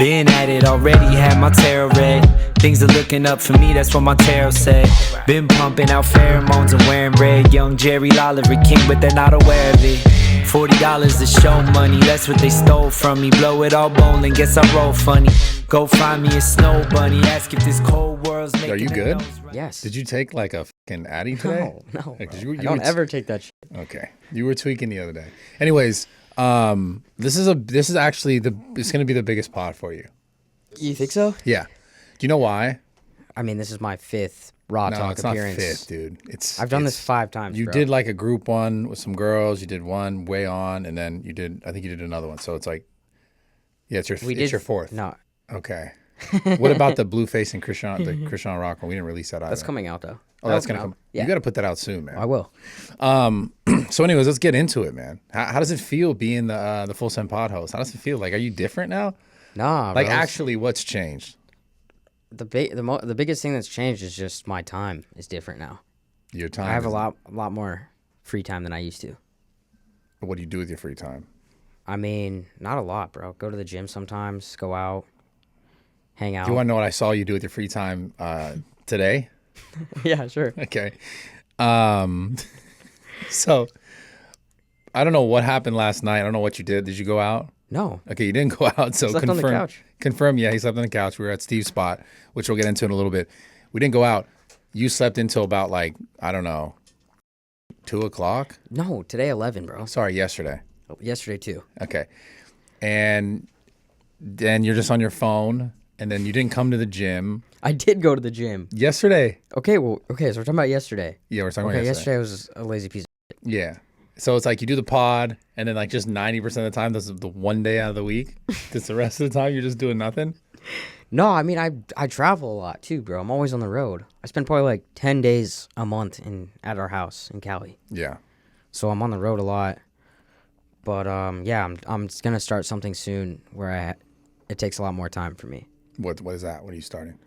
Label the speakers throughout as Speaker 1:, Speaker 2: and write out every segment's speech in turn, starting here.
Speaker 1: Been at it already, had my tarot read. Things are looking up for me, that's what my tarot said. Been pumping out pheromones and wearing red. Young Jerry Lollery king, but they're not aware of it. $40 is show money, that's what they stole from me. Blow it all bowling, guess I roll funny. Go find me a snow bunny, ask if this cold world's making.
Speaker 2: Are you good?
Speaker 3: Yes.
Speaker 2: Did you take like a fucking Addy today?
Speaker 3: No.
Speaker 2: Like,
Speaker 3: I don't ever take that shit.
Speaker 2: Okay. You were tweaking the other day. Anyways, this is actually it's gonna be the biggest pod for you.
Speaker 3: You think so?
Speaker 2: Yeah. Do you know why?
Speaker 3: I mean, this is my fifth RAWTALK appearance.
Speaker 2: Not fifth, dude.
Speaker 3: I've done this 5 times.
Speaker 2: You
Speaker 3: bro.
Speaker 2: did like a group one with some girls. You did one way on, and then I think you did another one. So it's like, yeah, it's your fourth.
Speaker 3: No.
Speaker 2: Okay. What about the Blueface and Christian Rock one? We didn't release that either.
Speaker 3: That's coming out though.
Speaker 2: Oh, that's gonna come.
Speaker 3: Yeah.
Speaker 2: You got to put that out soon, man.
Speaker 3: I will.
Speaker 2: So, anyways, let's get into it, man. How does it feel being the Full Send Pod host? How does it feel? Like, are you different now?
Speaker 3: Nah.
Speaker 2: Like,
Speaker 3: bro.
Speaker 2: actually, what's changed?
Speaker 3: The biggest thing that's changed is just my time is different now.
Speaker 2: Your time.
Speaker 3: I have a lot more free time than I used to.
Speaker 2: What do you do with your free time?
Speaker 3: I mean, not a lot, bro. Go to the gym sometimes. Go out. Hang out.
Speaker 2: Do you want to know what I saw you do with your free time today?
Speaker 3: Yeah, sure.
Speaker 2: Okay. So I don't know what happened last night. I don't know what you did. Did you go out?
Speaker 3: No.
Speaker 2: Okay, you didn't go out. So
Speaker 3: Slept on the couch.
Speaker 2: Confirm. Yeah, he slept on the couch. We were at Steve's spot, which we'll get into in a little bit. We didn't go out. You slept until about like, I don't know, 2 o'clock?
Speaker 3: No, today 11, bro.
Speaker 2: Sorry, yesterday.
Speaker 3: Yesterday too.
Speaker 2: Okay. And then you're just on your phone, and then you didn't come to the gym.
Speaker 3: I did go to the gym.
Speaker 2: Yesterday?
Speaker 3: Okay, so we're talking about yesterday.
Speaker 2: Yeah, we're talking about
Speaker 3: yesterday was a lazy piece of shit.
Speaker 2: Yeah. So it's like you do the pod, and then like just 90% of the time, this is the one day out of the week. Just the rest of the time, you're just doing nothing?
Speaker 3: No, I mean, I travel a lot too, bro. I'm always on the road. I spend probably like 10 days a month at our house in Cali.
Speaker 2: Yeah.
Speaker 3: So I'm on the road a lot. But yeah, I'm going to start something soon where it takes a lot more time for me.
Speaker 2: What is that? What are you starting?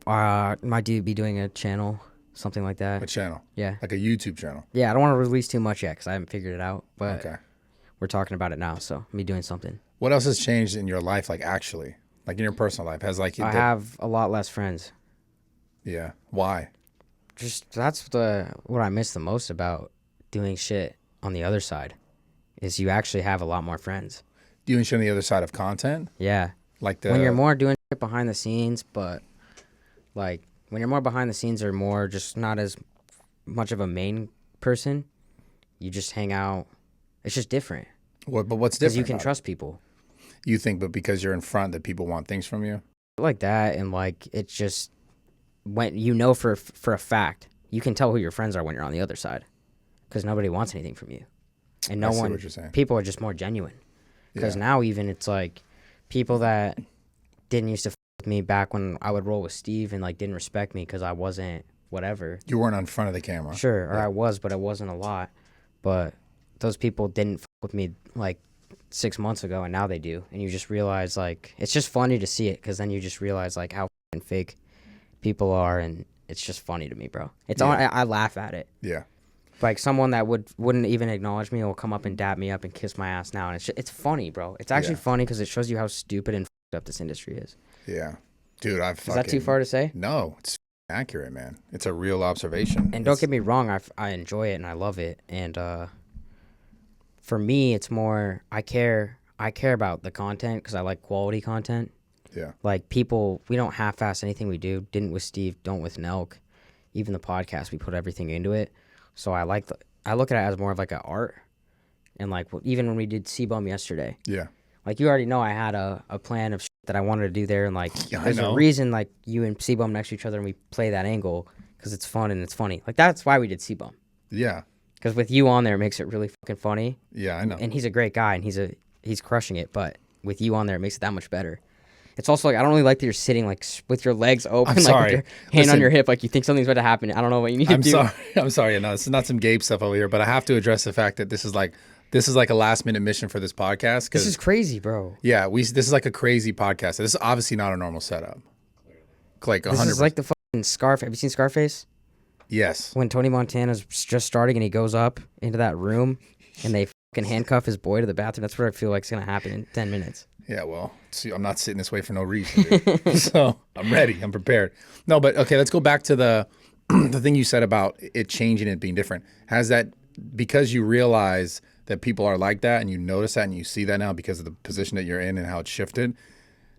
Speaker 3: Might be doing a channel, something like that.
Speaker 2: A channel?
Speaker 3: Yeah.
Speaker 2: Like a YouTube channel?
Speaker 3: Yeah, I don't want to release too much yet because I haven't figured it out. But
Speaker 2: okay.
Speaker 3: We're talking about it now, so me doing something.
Speaker 2: What else has changed in your life, like actually? Like in your personal life?
Speaker 3: I have a lot less friends.
Speaker 2: Yeah. Why?
Speaker 3: Just that's what I miss the most about doing shit on the other side is you actually have a lot more friends.
Speaker 2: Doing shit on the other side of content?
Speaker 3: Yeah.
Speaker 2: Like
Speaker 3: when you're more doing shit behind the scenes, but like when you're more behind the scenes or more just not as much of a main person, you just hang out. It's just different.
Speaker 2: But what's different?
Speaker 3: Because you can trust people.
Speaker 2: You think, but because you're in front, that people want things from you?
Speaker 3: Like that, and like it's just when you know for a fact, you can tell who your friends are when you're on the other side, because nobody wants anything from you, and no one.
Speaker 2: What you're saying.
Speaker 3: People are just more genuine. Because now even it's like people that didn't used to with me back when I would roll with Steve and like didn't respect me because I wasn't whatever.
Speaker 2: You weren't on front of the camera.
Speaker 3: Sure, or I was, but it wasn't a lot. But those people didn't with me like 6 months ago, and now they do. And you just realize like it's just funny to see it because then you just realize like how fake people are, and it's just funny to me, bro. It's I laugh at it.
Speaker 2: Yeah.
Speaker 3: Like someone that wouldn't even acknowledge me will come up and dap me up and kiss my ass now, and it's funny, bro. It's actually funny because it shows you how stupid and fucked up this industry is.
Speaker 2: Yeah, dude,
Speaker 3: Is that too far to say?
Speaker 2: No, it's accurate, man. It's a real observation.
Speaker 3: And don't get me wrong, I enjoy it and I love it, and for me, it's more I care about the content because I like quality content.
Speaker 2: Yeah,
Speaker 3: like people, we don't half-ass anything we do. Didn't with Steve, don't with Nelk. Even the podcast, we put everything into it. So I look at it as more of like an art, and like even when we did C-Bum yesterday,
Speaker 2: yeah,
Speaker 3: like you already know I had a plan of shit that I wanted to do there, and like there's a
Speaker 2: know.
Speaker 3: reason like you and C-Bum next to each other and we play that angle because it's fun and it's funny. Like that's why we did C-Bum.
Speaker 2: Yeah,
Speaker 3: because with you on there, it makes it really fucking funny.
Speaker 2: Yeah, I know.
Speaker 3: And he's a great guy and he's crushing it, but with you on there, it makes it that much better. It's also like I don't really like that you're sitting like with your legs open,
Speaker 2: I'm
Speaker 3: like
Speaker 2: sorry.
Speaker 3: with your hand on your hip, like you think something's about to happen. I don't know what you need to do.
Speaker 2: I'm sorry. No, this is not some Gabe stuff over here, but I have to address the fact that this is like a last minute mission for this podcast.
Speaker 3: This is crazy, bro.
Speaker 2: Yeah, this is like a crazy podcast. This is obviously not a normal setup. Like 100%.
Speaker 3: This is like the fucking Scarface. Have you seen Scarface?
Speaker 2: Yes.
Speaker 3: When Tony Montana's just starting and he goes up into that room and they fucking handcuff his boy to the bathroom. That's what I feel like is gonna happen in 10 minutes.
Speaker 2: Yeah, well, see, I'm not sitting this way for no reason, dude. So I'm ready. I'm prepared. No, but okay, let's go back to the the thing you said about it changing and being different. Has that, because you realize that people are like that and you notice that and you see that now because of the position that you're in and how it's shifted,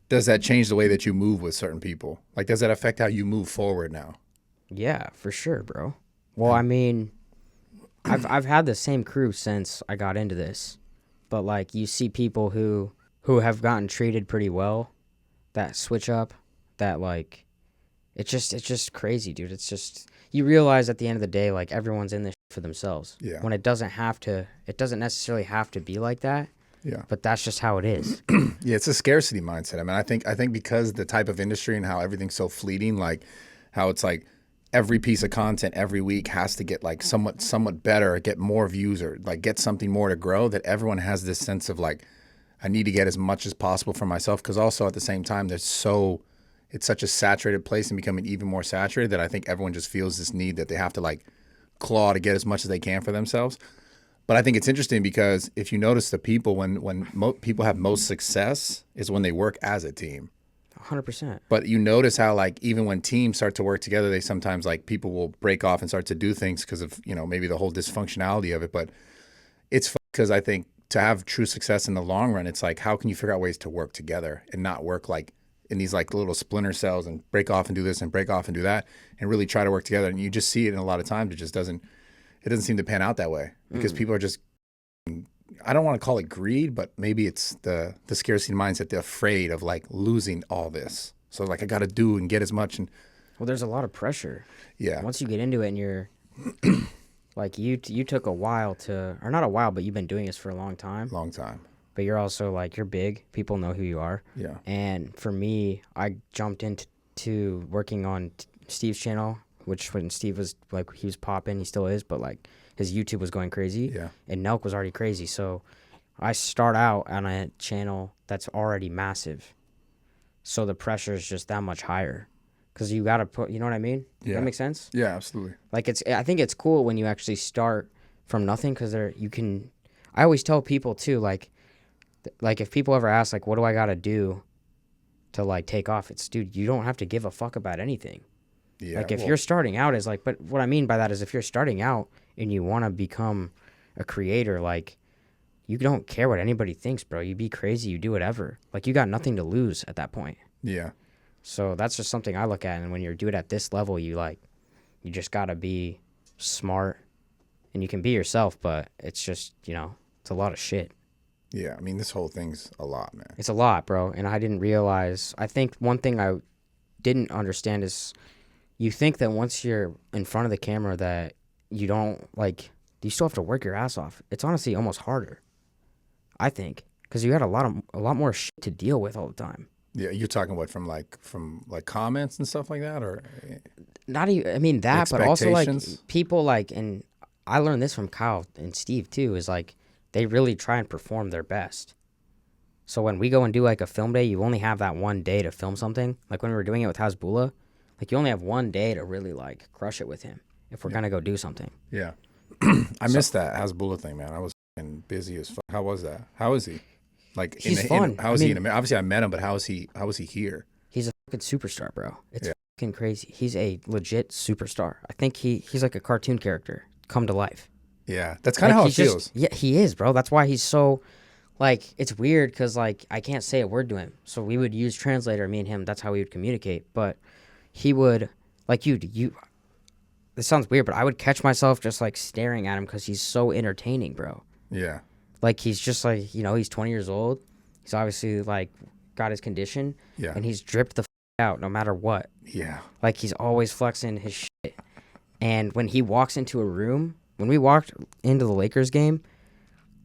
Speaker 2: does that change the way that you move with certain people? Like, does that affect how you move forward now?
Speaker 3: Yeah, for sure, bro. Well, I mean, I've had the same crew since I got into this, but like you see people who have gotten treated pretty well, that switch up, that like, it's just crazy, dude. It's just, you realize at the end of the day, like everyone's in this for themselves.
Speaker 2: Yeah.
Speaker 3: When it doesn't necessarily have to be like that.
Speaker 2: Yeah.
Speaker 3: But that's just how it is.
Speaker 2: Yeah, it's a scarcity mindset. I mean, I think because the type of industry and how everything's so fleeting, like how it's like every piece of content every week has to get like somewhat better, get more views, or like get something more to grow, that everyone has this sense of like, I need to get as much as possible for myself. Because also at the same time, it's such a saturated place and becoming even more saturated that I think everyone just feels this need that they have to like claw to get as much as they can for themselves. But I think it's interesting because if you notice the people, when people have most success is when they work as a team.
Speaker 3: 100%.
Speaker 2: But you notice how like even when teams start to work together, they sometimes like people will break off and start to do things because of, you know, maybe the whole dysfunctionality of it. But it's because I think to have true success in the long run, it's like, how can you figure out ways to work together and not work like in these like little splinter cells and break off and do this and break off and do that and really try to work together. And you just see it in a lot of times. It doesn't seem to pan out that way because people are just, I don't want to call it greed, but maybe it's the scarcity mindset. They're afraid of like losing all this. So like, I got to do and get as much. And
Speaker 3: well, there's a lot of pressure.
Speaker 2: Yeah.
Speaker 3: Once you get into it and you're like, you took a while to, or not a while, but you've been doing this for a long time.
Speaker 2: Long time.
Speaker 3: But you're also like, you're big. People know who you are.
Speaker 2: Yeah.
Speaker 3: And for me, I jumped into working on Steve's channel, which when Steve was like, he was popping, he still is, but like his YouTube was going crazy.
Speaker 2: Yeah.
Speaker 3: And Nelk was already crazy. So I start out on a channel that's already massive. So the pressure is just that much higher. Because you got to put, you know what I mean?
Speaker 2: Yeah.
Speaker 3: That makes sense?
Speaker 2: Yeah, absolutely.
Speaker 3: Like I think it's cool when you actually start from nothing because I always tell people too, like if people ever ask, like, what do I got to do to like take off? It's, dude, you don't have to give a fuck about anything.
Speaker 2: Yeah.
Speaker 3: Like if you're starting out is like, but what I mean by that is if you're starting out and you want to become a creator, like you don't care what anybody thinks, bro. You be crazy. You do whatever. Like you got nothing to lose at that point.
Speaker 2: Yeah.
Speaker 3: So that's just something I look at. And when you're doing it at this level, you just got to be smart and you can be yourself, but it's just, it's a lot of shit.
Speaker 2: Yeah. I mean, this whole thing's a lot, man.
Speaker 3: It's a lot, bro. And I didn't realize, I think one thing I didn't understand is you think that once you're in front of the camera that you don't you still have to work your ass off. It's honestly almost harder, I think, because you got a lot more shit to deal with all the time.
Speaker 2: Yeah, you're talking what from comments and stuff like that, or
Speaker 3: not even. I mean that, but also like people and I learned this from Kyle and Steve too. Is like they really try and perform their best. So when we go and do like a film day, you only have that one day to film something. Like when we were doing it with Hasbulla, like you only have one day to really like crush it with him if we're gonna go do something.
Speaker 2: Yeah, I missed that Hasbulla thing, man. I was busy as fuck. How was that? How is he? Like
Speaker 3: he's fun.
Speaker 2: How is he? Obviously, I met him, but how is he here?
Speaker 3: He's a fucking superstar, bro. It's fucking crazy. He's a legit superstar. I think he's like a cartoon character come to life.
Speaker 2: Yeah, that's kind of how it feels.
Speaker 3: Yeah, he is, bro. That's why he's so, it's weird because, I can't say a word to him. So we would use translator, me and him. That's how we would communicate. But he would, this sounds weird, but I would catch myself just, staring at him because he's so entertaining, bro.
Speaker 2: Yeah.
Speaker 3: He's just, he's 20 years old. He's obviously, got his condition.
Speaker 2: Yeah.
Speaker 3: And he's dripped the out no matter what.
Speaker 2: Yeah.
Speaker 3: He's always flexing his shit. And when he walks into a room, when we walked into the Lakers game,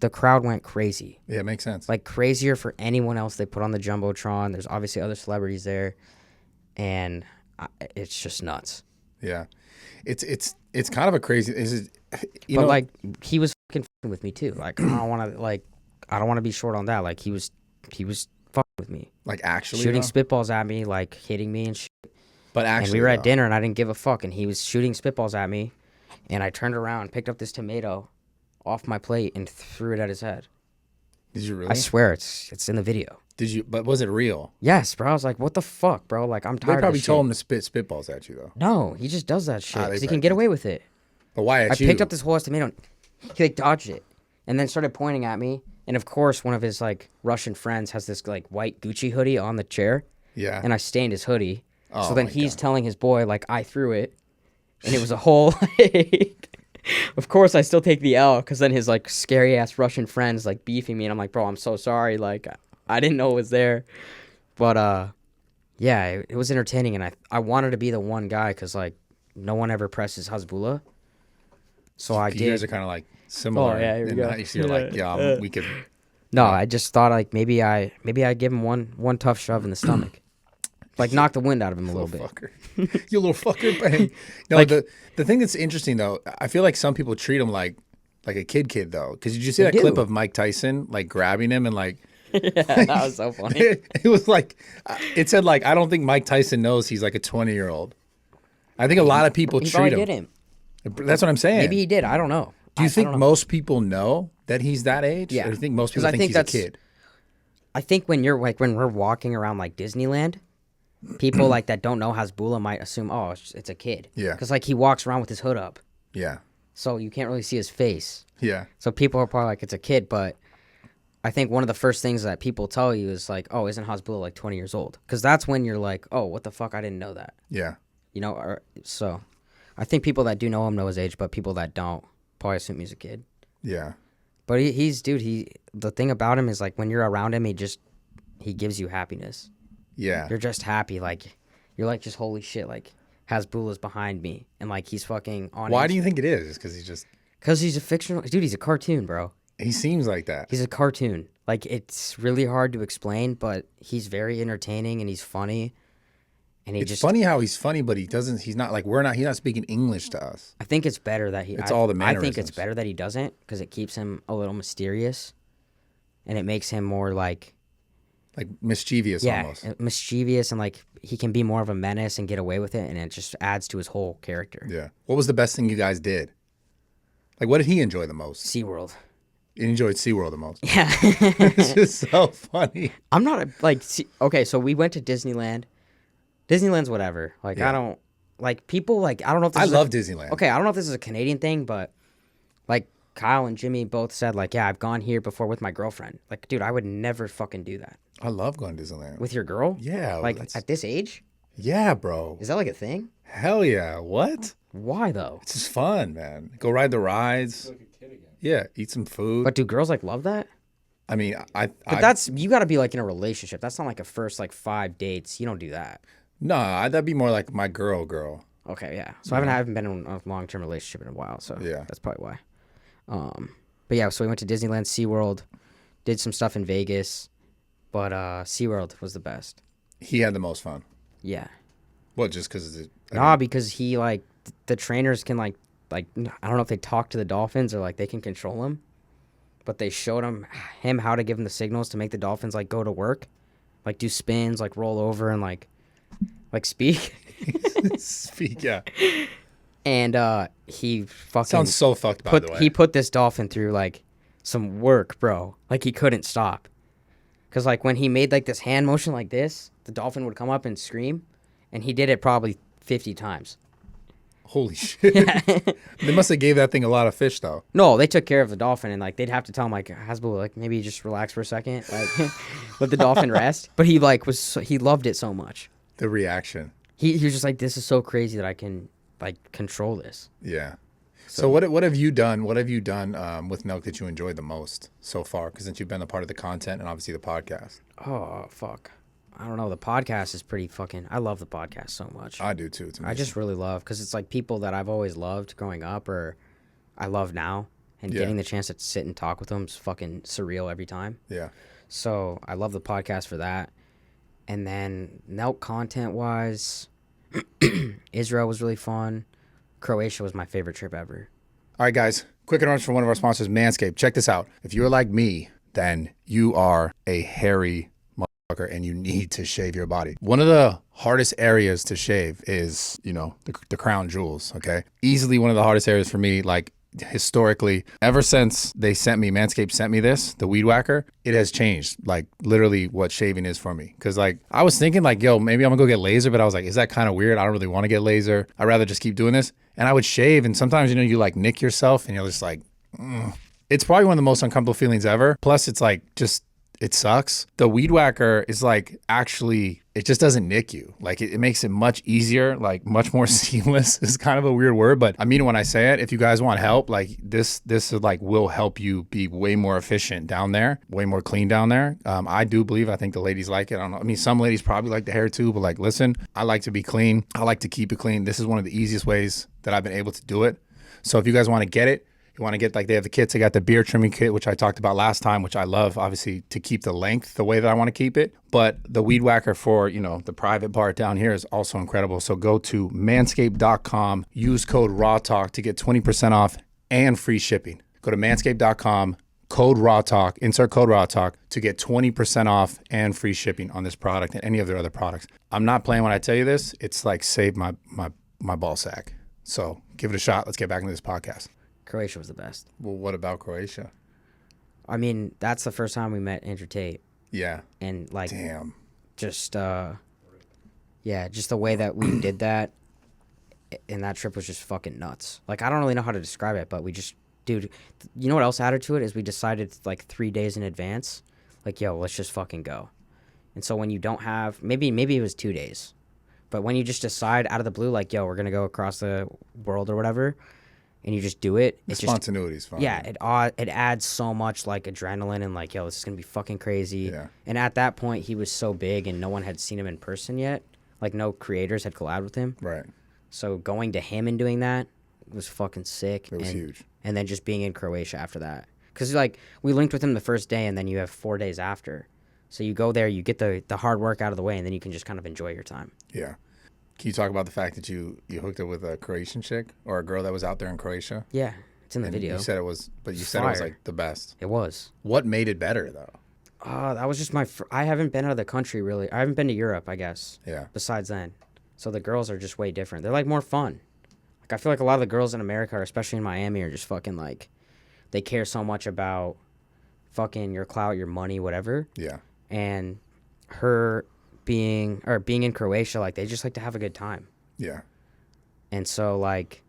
Speaker 3: the crowd went crazy.
Speaker 2: Yeah, it makes sense.
Speaker 3: Crazier for anyone else they put on the Jumbotron. There's obviously other celebrities there. And it's just nuts.
Speaker 2: Yeah. It's kind of a crazy...
Speaker 3: he was fucking with me too. I don't want to be short on that. He was fucking with me.
Speaker 2: Actually,
Speaker 3: shooting spitballs at me, hitting me and shit.
Speaker 2: But actually,
Speaker 3: and we were at dinner and I didn't give a fuck, and he was shooting spitballs at me, and I turned around, picked up this tomato, off my plate and threw it at his head.
Speaker 2: Did you really?
Speaker 3: I swear it's in the video.
Speaker 2: Did you? But was it real?
Speaker 3: Yes, bro. I was like, what the fuck, bro? Like, I'm tired
Speaker 2: They probably
Speaker 3: of this
Speaker 2: told him
Speaker 3: shit.
Speaker 2: to spit spitballs at you though.
Speaker 3: No, he just does that shit
Speaker 2: they
Speaker 3: because he
Speaker 2: probably
Speaker 3: can get
Speaker 2: did.
Speaker 3: away with it.
Speaker 2: But why at
Speaker 3: I
Speaker 2: you?
Speaker 3: picked up this whole ass tomato. He like dodged it and then started pointing at me. And of course, one of his like Russian friends has this like white Gucci hoodie on the chair.
Speaker 2: Yeah.
Speaker 3: And I stained his hoodie.
Speaker 2: Oh
Speaker 3: So then
Speaker 2: my
Speaker 3: he's
Speaker 2: God.
Speaker 3: telling his boy like I threw it, and it was a whole. Like, of course, I still take the L because then his like scary ass Russian friends like beefing me, and I'm like, bro, I'm so sorry. Like I didn't know it was there, but yeah, it was entertaining, and I wanted to be the one guy because like no one ever presses Hasbulla, so I
Speaker 2: You
Speaker 3: did.
Speaker 2: guys are kind of like similar.
Speaker 3: Oh, yeah, here we
Speaker 2: in
Speaker 3: go.
Speaker 2: that you're like, yeah, we could.
Speaker 3: No, I just thought like maybe I give him one tough shove in the stomach, like knock the wind out of him a little bit.
Speaker 2: Fucker. You little fucker. Bang. No,
Speaker 3: Like-
Speaker 2: the thing that's interesting though, I feel like some people treat him like a kid though. Because did you see that
Speaker 3: do.
Speaker 2: clip of Mike Tyson like grabbing him and like
Speaker 3: Yeah, that was so funny.
Speaker 2: it was like it said like I don't think Mike Tyson knows he's like a 20-year-old. I think a lot of people
Speaker 3: He
Speaker 2: treat
Speaker 3: probably
Speaker 2: him.
Speaker 3: did him.
Speaker 2: That's what I'm saying.
Speaker 3: Maybe he did. I don't know.
Speaker 2: Do you
Speaker 3: I
Speaker 2: think
Speaker 3: don't know.
Speaker 2: most people know that he's that age?
Speaker 3: Yeah.
Speaker 2: Or do you think most
Speaker 3: 'Cause
Speaker 2: people
Speaker 3: I
Speaker 2: think
Speaker 3: think
Speaker 2: he's a
Speaker 3: that's-
Speaker 2: kid?
Speaker 3: I think when we're walking around like Disneyland, people like that don't know Hasbulla might assume, oh, it's a kid.
Speaker 2: Yeah.
Speaker 3: Because like he walks around with his hood up,
Speaker 2: Yeah.
Speaker 3: so you can't really see his face.
Speaker 2: Yeah.
Speaker 3: So people are probably like, it's a kid. But I think one of the first things that people tell you is like, oh, isn't Hasbulla like 20 years old? Because that's when you're like, oh, what the fuck? I didn't know that.
Speaker 2: Yeah.
Speaker 3: You know. So I think people that do know him know his age, but people that don't probably assume he's a kid.
Speaker 2: Yeah.
Speaker 3: But the thing about him is like when you're around him, he gives you happiness.
Speaker 2: Yeah.
Speaker 3: You're just happy, like you're like just holy shit, like Hasbulla's behind me, and like he's fucking on.
Speaker 2: Why do you think it is? Because he's just
Speaker 3: Because he's a fictional dude. He's a cartoon, bro.
Speaker 2: he seems like that.
Speaker 3: He's a cartoon. Like it's really hard to explain, but he's very entertaining and he's funny. And he
Speaker 2: It's
Speaker 3: just
Speaker 2: funny how he's funny, but he's not like he's not speaking English to us.
Speaker 3: I think it's better that he.
Speaker 2: It's all the
Speaker 3: I think it's
Speaker 2: mannerisms.
Speaker 3: better that he doesn't because it keeps him a little mysterious, and it makes him more like
Speaker 2: Like mischievous almost.
Speaker 3: mischievous, and like he can be more of a menace and get away with it, and it just adds to his whole character.
Speaker 2: Yeah. What was the best thing you guys did? Like what did he enjoy the most?
Speaker 3: SeaWorld.
Speaker 2: He enjoyed SeaWorld the most.
Speaker 3: Yeah.
Speaker 2: It's just so funny.
Speaker 3: I'm not okay, so we went to Disneyland. Disneyland's whatever. Like
Speaker 2: Yeah.
Speaker 3: I don't like people like I don't know if this
Speaker 2: I
Speaker 3: is
Speaker 2: love Disneyland.
Speaker 3: Okay, I don't know if this is a Canadian thing, but like Kyle and Jimmy both said like, yeah, I've gone here before with my girlfriend. Like, dude, I would never fucking do that.
Speaker 2: I love going to Disneyland.
Speaker 3: With your girl?
Speaker 2: Yeah,
Speaker 3: Like
Speaker 2: that's-
Speaker 3: at this age?
Speaker 2: Yeah, bro.
Speaker 3: Is that like a thing?
Speaker 2: Hell yeah. What?
Speaker 3: Why though?
Speaker 2: It's just fun, man. Go ride the rides. Yeah, eat some food.
Speaker 3: But do girls like love that?
Speaker 2: I mean,
Speaker 3: But that's you got to be like in a relationship. That's not like a first like 5 dates. You don't do that.
Speaker 2: no, that'd be more like my girl.
Speaker 3: Okay, yeah. So I haven't been in a long term relationship in a while, so
Speaker 2: Yeah.
Speaker 3: that's probably why. But yeah, so we went to Disneyland, SeaWorld, did some stuff in Vegas, but SeaWorld was the best.
Speaker 2: He had the most fun.
Speaker 3: Yeah.
Speaker 2: Well, just because
Speaker 3: Nah, because he like the trainers can like I don't know if they talk to the dolphins or like they can control them, but they showed him how to give him the signals to make the dolphins like go to work, like do spins, like roll over and like speak.
Speaker 2: speak. Yeah,
Speaker 3: And he fucking
Speaker 2: sounds so fucked. By the way,
Speaker 3: he put this dolphin through like some work, bro. Like he couldn't stop. Cause like when he made like this hand motion like this, the dolphin would come up and scream, and he did it probably 50 times.
Speaker 2: holy shit. They must have gave that thing a lot of fish though.
Speaker 3: No, they took care of the dolphin, and like they'd have to tell him like Hasbulla, like maybe just relax for a second, like let the dolphin rest. But he like he loved it so much.
Speaker 2: The reaction.
Speaker 3: He was just like, this is so crazy that I can like control this.
Speaker 2: Yeah. So what have you done? What have you done with Milk that you enjoyed the most so far? Because since you've been a part of the content and obviously the podcast.
Speaker 3: Oh fuck, I don't know. The podcast is pretty fucking. I love the podcast so much.
Speaker 2: I do too. It's
Speaker 3: I
Speaker 2: amazing.
Speaker 3: just really love because it's like people that I've always loved growing up, or I love now, and
Speaker 2: Yeah.
Speaker 3: getting the chance to sit and talk with them is fucking surreal every time.
Speaker 2: Yeah.
Speaker 3: So I love the podcast for that. And then Nelk content wise, Israel was really fun. Croatia was my favorite trip ever.
Speaker 2: All right, guys. Quick announcement from one of our sponsors, Manscaped. Check this out. If you're like me, then you are a hairy motherfucker and you need to shave your body. One of the hardest areas to shave is, the crown jewels, okay? Easily one of the hardest areas for me. Like, historically, ever since Manscaped sent me this, the weed whacker, it has changed like literally what shaving is for me. Cause like I was thinking like, yo, maybe I'm gonna go get laser, but I was like, is that kind of weird? I don't really want to get laser. I'd rather just keep doing this. And I would shave, and sometimes, you like nick yourself and you're just like, It's probably one of the most uncomfortable feelings ever. Plus it's like it sucks. The weed whacker is like actually, it just doesn't nick you. Like it makes it much easier, like much more seamless. It's kind of a weird word, but I mean it when I say it. If you guys want help, like this is like will help you be way more efficient down there, way more clean down there. I think the ladies like it. I don't know. I mean, some ladies probably like the hair too, but like, listen, I like to be clean. I like to keep it clean. This is one of the easiest ways that I've been able to do it. So if you guys want to get it, you want to get, like, they have the kits. They got the beard trimming kit, which I talked about last time, which I love, obviously, to keep the length the way that I want to keep it. But the weed whacker for, the private part down here is also incredible. So go to manscaped.com, use code RAWTALK to get 20% off and free shipping. Go to manscaped.com, code RAWTALK, insert code RAWTALK to get 20% off and free shipping on this product and any of their other products. I'm not playing when I tell you this. It's like saved my ball sack. So give it a shot. Let's get back into this podcast.
Speaker 3: Croatia was the best.
Speaker 2: Well, what about Croatia?
Speaker 3: I mean, that's the first time we met Andrew Tate.
Speaker 2: Yeah.
Speaker 3: And like,
Speaker 2: damn.
Speaker 3: Just the way that we did that, and that trip was just fucking nuts. Like, I don't really know how to describe it, but dude, you know what else added to it is we decided like 3 days in advance, like, yo, let's just fucking go. And so when you don't have, maybe it was 2 days, but when you just decide out of the blue, like, yo, we're gonna go across the world or whatever, and you just do it. It's
Speaker 2: spontaneity is fun.
Speaker 3: Yeah, it adds so much like adrenaline and like, yo, this is gonna be fucking crazy.
Speaker 2: Yeah.
Speaker 3: And at that point, he was so big and no one had seen him in person yet. Like no creators had collabed with him.
Speaker 2: Right.
Speaker 3: So going to him and doing that was fucking sick.
Speaker 2: It was huge.
Speaker 3: And then just being in Croatia after that, because like we linked with him the first day, and then you have 4 days after. So you go there, you get the hard work out of the way, and then you can just kind of enjoy your time.
Speaker 2: Yeah. Can you talk about the fact that you hooked up with a Croatian chick or a girl that was out there in Croatia?
Speaker 3: Yeah, it's in the video.
Speaker 2: You said it was, but you said it was like the best.
Speaker 3: It was.
Speaker 2: What made it better though?
Speaker 3: That was just I haven't been out of the country really. I haven't been to Europe, I guess.
Speaker 2: Yeah.
Speaker 3: Besides then. So the girls are just way different. They're like more fun. Like I feel like a lot of the girls in America, or especially in Miami, are just fucking like, they care so much about fucking your clout, your money, whatever.
Speaker 2: Yeah.
Speaker 3: And her being in Croatia, like they just like to have a good time.
Speaker 2: Yeah.
Speaker 3: And so like,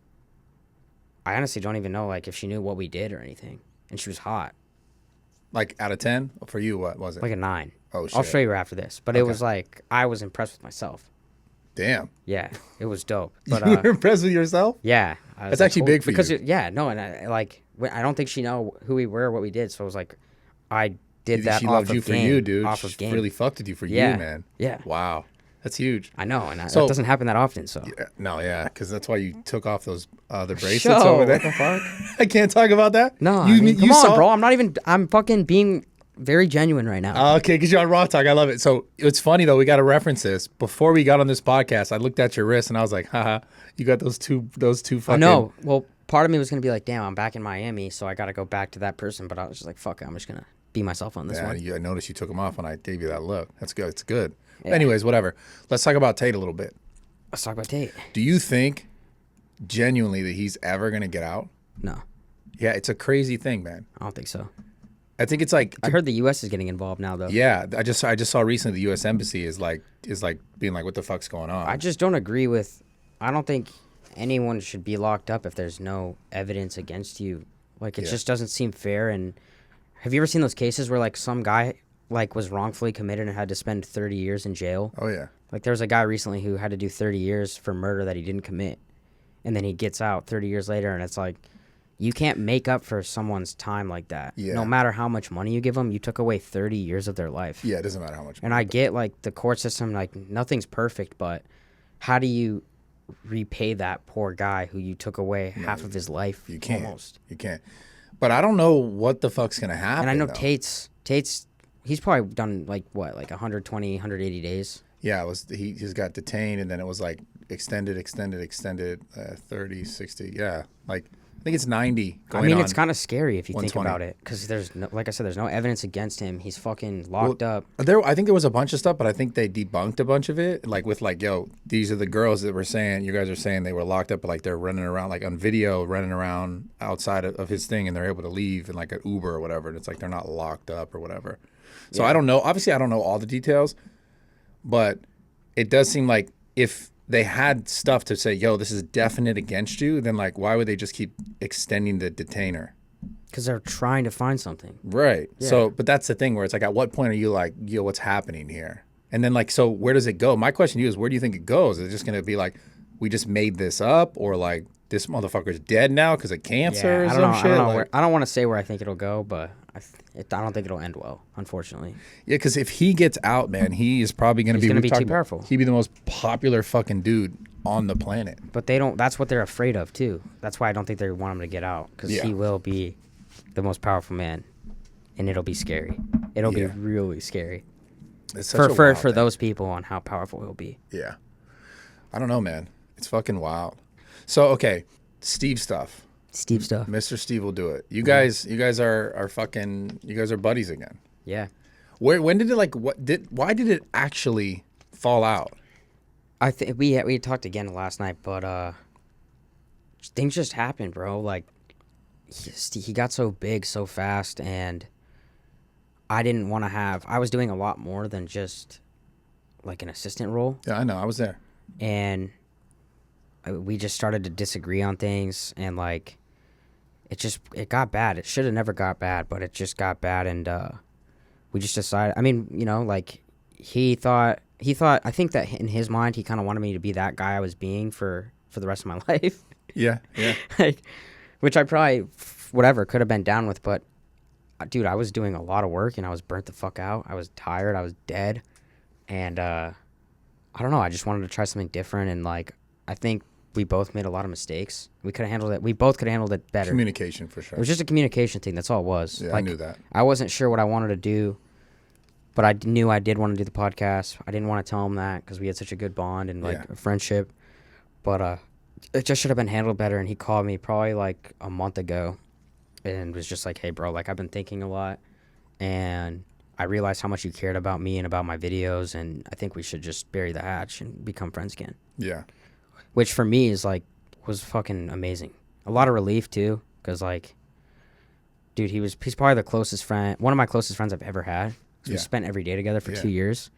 Speaker 3: I honestly don't even know like if she knew what we did or anything. And she was hot.
Speaker 2: Like out of 10 for you, what was it?
Speaker 3: Like a 9.
Speaker 2: Oh shit.
Speaker 3: I'll show you her after this. But It was like, I was impressed with myself.
Speaker 2: Damn.
Speaker 3: Yeah, it was dope. But
Speaker 2: you were impressed with yourself?
Speaker 3: Yeah.
Speaker 2: That's actually big for you.
Speaker 3: And I don't think she know who we were or what we did. So it was like, I did that
Speaker 2: she
Speaker 3: off
Speaker 2: loved
Speaker 3: of
Speaker 2: you
Speaker 3: game,
Speaker 2: for you, dude.
Speaker 3: off of
Speaker 2: She
Speaker 3: game.
Speaker 2: really fucked with you for
Speaker 3: Yeah.
Speaker 2: you, man.
Speaker 3: Yeah.
Speaker 2: Wow. That's huge.
Speaker 3: I know, and that
Speaker 2: So-
Speaker 3: doesn't happen that often. So
Speaker 2: Because that's why you took off those the bracelets
Speaker 3: Show,
Speaker 2: over there.
Speaker 3: what the fuck?
Speaker 2: I can't talk about that.
Speaker 3: No,
Speaker 2: you
Speaker 3: come on,
Speaker 2: saw-
Speaker 3: bro. I'm fucking being very genuine right now.
Speaker 2: Okay, because you're on Raw Talk. I love it. So it's funny though. We got to reference this. Before we got on this podcast, I looked at your wrist and I was like, haha, you got those two fucking.
Speaker 3: I know. Well, part of me was gonna be like, damn, I'm back in Miami, so I gotta go back to that person. But I was just like, fuck it, I'm just gonna be myself on this
Speaker 2: Yeah,
Speaker 3: one.
Speaker 2: I noticed you took them off when I gave you that look. That's good. It's good.
Speaker 3: Yeah.
Speaker 2: Anyways, whatever. Let's talk about Tate a little bit.
Speaker 3: Let's talk about Tate.
Speaker 2: Do you think genuinely that he's ever gonna get out?
Speaker 3: No,
Speaker 2: Yeah, it's a crazy thing, man.
Speaker 3: I don't think so.
Speaker 2: I think it's like
Speaker 3: I heard the U.S. is getting involved now, though.
Speaker 2: yeah. I just saw recently the U.S. Embassy is like being like, what the fuck's going on?
Speaker 3: I just don't agree with. I don't think anyone should be locked up if there's no evidence against you. Like it just doesn't seem fair. And have you ever seen those cases where like some guy like was wrongfully committed and had to spend 30 years in jail?
Speaker 2: Oh yeah.
Speaker 3: Like there was a guy recently who had to do 30 years for murder that he didn't commit, and then he gets out 30 years later, and it's like, you can't make up for someone's time like that.
Speaker 2: Yeah.
Speaker 3: No matter how much money you give them, you took away 30 years of their life.
Speaker 2: Yeah, it doesn't matter how much.
Speaker 3: And I get like the court system, like nothing's perfect, but how do you repay that poor guy who you took away half of his life?
Speaker 2: You can't.
Speaker 3: Almost.
Speaker 2: You can't. But I don't know what the fuck's gonna happen.
Speaker 3: And I know
Speaker 2: though.
Speaker 3: Tate's he's probably done like what, like 120, 180 days.
Speaker 2: Yeah, it was he just got detained and then it was like extended 30, 60. Yeah. Like I think it's 90.
Speaker 3: I mean, it's kind of scary if you think
Speaker 2: 120.
Speaker 3: about it, because there's no, like I said, there's no evidence against him. He's fucking locked up.
Speaker 2: I think there was a bunch of stuff, but I think they debunked a bunch of it. Like with like, yo, these are the girls that were saying, you guys are saying they were locked up, but like they're running around, like on video, running around outside of his thing, and they're able to leave in like an Uber or whatever. And it's like they're not locked up or whatever. So I don't know. Obviously, I don't know all the details, but it does seem like if they had stuff to say, yo, this is definite against you, then like why would they just keep extending the detainer?
Speaker 3: Because they're trying to find something.
Speaker 2: Right.
Speaker 3: Yeah.
Speaker 2: So, but that's the thing where it's like, at what point are you like, yo, what's happening here? And then like, so where does it go? My question to you is, where do you think it goes? Is it just going to be like, we just made this up, or like this motherfucker's dead now because of cancer or some shit?
Speaker 3: I don't want to say where I think it'll go, but I don't think it'll end well, unfortunately.
Speaker 2: Yeah, because if he gets out, man, he is probably going to be...
Speaker 3: He's going to be too powerful.
Speaker 2: He'd be the most popular fucking dude on the planet.
Speaker 3: But they don't... That's what they're afraid of, too. That's why I don't think they want him to get out, because he will be the most powerful man, and it'll be scary. It'll be really scary.
Speaker 2: It's such
Speaker 3: for those people on how powerful he'll be.
Speaker 2: Yeah. I don't know, man. It's fucking wild. So, okay, Steve stuff.
Speaker 3: Steve stuff.
Speaker 2: Mr. Steve will do it. You guys are fucking... You guys are buddies again.
Speaker 3: Yeah.
Speaker 2: When did it why did it actually fall out?
Speaker 3: I think we talked again last night, but things just happened, bro. Like he got so big so fast, and I didn't want to have... I was doing a lot more than just like an assistant role.
Speaker 2: Yeah, I know. I was there.
Speaker 3: And we just started to disagree on things, and like it got bad. It should have never got bad, but it just got bad, and we just decided... I mean, you know, like he thought... I think that in his mind, he kind of wanted me to be that guy I was being for the rest of my life.
Speaker 2: Yeah.
Speaker 3: Like, which I probably, whatever, could have been down with. But, dude, I was doing a lot of work, and I was burnt the fuck out. I was tired. I was dead. And, I don't know. I just wanted to try something different. And, like, I think we both made a lot of mistakes. We could have handled it. We both could have handled it better.
Speaker 2: Communication, for sure.
Speaker 3: It was just a communication thing. That's all it was.
Speaker 2: Yeah,
Speaker 3: like,
Speaker 2: I knew that.
Speaker 3: I wasn't sure what I wanted to do. But I knew I did want to do the podcast. I didn't want to tell him that because we had such a good bond and like a friendship. But it just should have been handled better. And he called me probably like a month ago and was just like, hey, bro, like I've been thinking a lot. And I realized how much you cared about me and about my videos. And I think we should just bury the hatch and become friends again.
Speaker 2: Yeah.
Speaker 3: Which for me is like, was fucking amazing. A lot of relief too. Because like, dude, he's probably the closest friend, one of my closest friends I've ever had. We spent every day together for 2 years.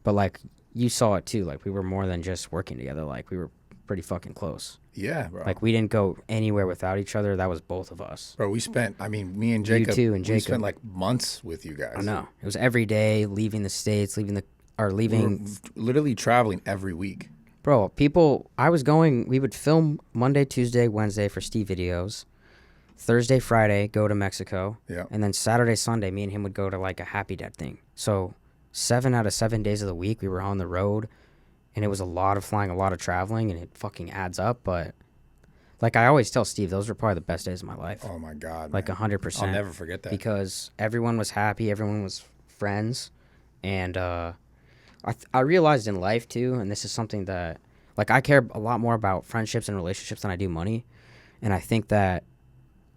Speaker 3: But, like, you saw it, too. Like, we were more than just working together. Like, we were pretty fucking close.
Speaker 2: Yeah, bro.
Speaker 3: Like, we didn't go anywhere without each other. That was both of us.
Speaker 2: Bro, we spent... I mean, me and Jacob...
Speaker 3: You too and Jacob.
Speaker 2: We spent, like, months with you guys.
Speaker 3: I know. It was every day, leaving the States,
Speaker 2: We were literally traveling every week.
Speaker 3: Bro, we would film Monday, Tuesday, Wednesday for Steve videos. Thursday, Friday, go to Mexico.
Speaker 2: Yeah.
Speaker 3: And then Saturday, Sunday, me and him would go to like a Happy Dad thing. So 7 out of 7 days of the week, we were on the road. And it was a lot of flying, a lot of traveling, and it fucking adds up. But like I always tell Steve, those were probably the best days of my life.
Speaker 2: Oh, my God.
Speaker 3: Like 100%.
Speaker 2: I'll never forget that.
Speaker 3: Because everyone was happy. Everyone was friends. And I realized in life, too, and this is something that... Like, I care a lot more about friendships and relationships than I do money. And I think that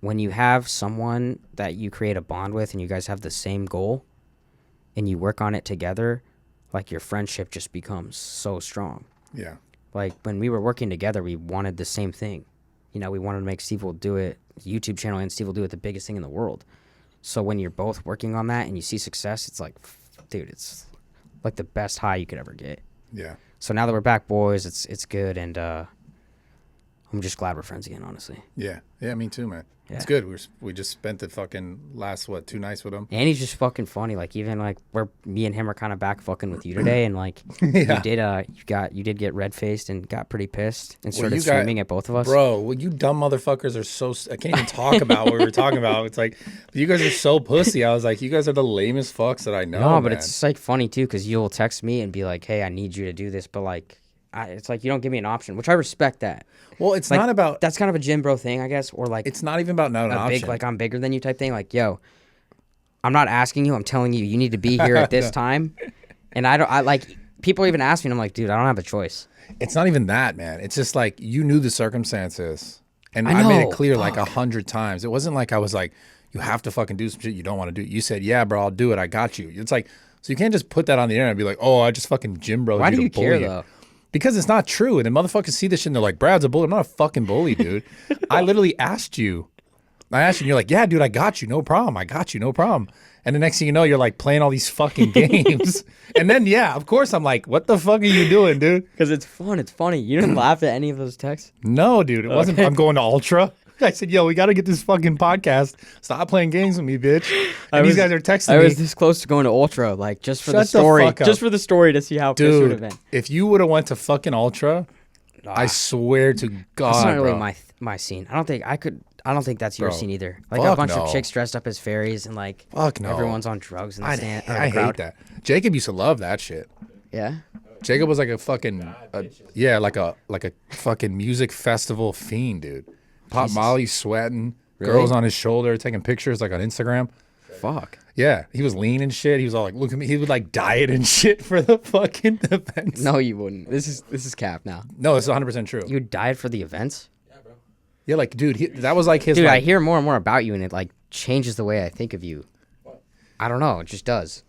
Speaker 3: when you have someone that you create a bond with and you guys have the same goal and you work on it together, like your friendship just becomes so strong.
Speaker 2: Yeah.
Speaker 3: Like when we were working together, we wanted the same thing. You know, we wanted to make Steve Will Do It YouTube channel and Steve Will Do It the biggest thing in the world. So when you're both working on that and you see success, it's like, dude, it's like the best high you could ever get.
Speaker 2: Yeah.
Speaker 3: So now that we're back, boys, it's good, and I'm just glad we're friends again, honestly.
Speaker 2: Yeah. Yeah, me too, man.
Speaker 3: Yeah.
Speaker 2: It's good. We just spent the fucking last 2 nights with him.
Speaker 3: And he's just fucking funny. Like even like me and him are kind of back fucking with you today, and like
Speaker 2: Yeah.
Speaker 3: you did get red faced and got pretty pissed and started screaming at both of us.
Speaker 2: Bro, well, you dumb motherfuckers are so... I can't even talk about what we were talking about. It's like, you guys are so pussy. I was like, you guys are the lamest fucks that I know,
Speaker 3: No, but
Speaker 2: man.
Speaker 3: it's like funny too, because you'll text me and be like, hey, I need you to do this, but like it's like you don't give me an option, which I respect that.
Speaker 2: Well, it's
Speaker 3: like,
Speaker 2: not about...
Speaker 3: That's kind of a gym bro thing, I guess, or like...
Speaker 2: It's not even about not an option.
Speaker 3: Big, like I'm bigger than you type thing. Like, yo, I'm not asking you. I'm telling you, you need to be here at this time. And I like, people even ask me, and I'm like, dude, I don't have a choice.
Speaker 2: It's not even that, man. It's just like, you knew the circumstances. And I made it clear like 100 times. It wasn't like I was like, you have to fucking do some shit you don't want to do. You said, yeah, bro, I'll do it. I got you. It's like, so you can't just put that on the internet and be like, oh, I just fucking gym bro.
Speaker 3: Why do you care though?
Speaker 2: Because it's not true. And the motherfuckers see this shit and they're like, Brad's a bully. I'm not a fucking bully, dude. I literally asked you. I asked you and you're like, yeah, dude, I got you. No problem. I got you. No problem. And the next thing you know, you're like playing all these fucking games. And then, yeah, of course, I'm like, what the fuck are you doing, dude?
Speaker 3: Because it's fun. It's funny. You didn't laugh at any of those texts?
Speaker 2: No, dude. It wasn't. I'm going to Ultra. I said, yo, we got to get this fucking podcast. Stop playing games with me, bitch. And these guys are texting me.
Speaker 3: I was this close to going to Ultra, like, just for the story. Just for the story to see how this would have been.
Speaker 2: If you would have went to fucking Ultra, I swear to God,
Speaker 3: that's not really
Speaker 2: bro.
Speaker 3: my scene. I don't think that's your scene either. Like
Speaker 2: Fuck
Speaker 3: a bunch
Speaker 2: no.
Speaker 3: of chicks dressed up as fairies and like
Speaker 2: Fuck no.
Speaker 3: everyone's on drugs in the stand.
Speaker 2: I hate that. Jacob used to love that shit.
Speaker 3: Yeah.
Speaker 2: Jacob was like a fucking like a fucking music festival fiend, dude. Pop Molly, sweating,
Speaker 3: Really?
Speaker 2: girls on his shoulder, taking pictures like on Instagram.
Speaker 3: Fuck.
Speaker 2: Yeah, he was lean and shit. He was all like, look at me. He would like diet and shit for the fucking events.
Speaker 3: No, you wouldn't. This is cap now.
Speaker 2: No, it's 100% true.
Speaker 3: You would diet for the events?
Speaker 2: Yeah, like, dude, that was like his.
Speaker 3: Dude,
Speaker 2: like,
Speaker 3: I hear more and more about you, and it like changes the way I think of you. What? I don't know. It just does.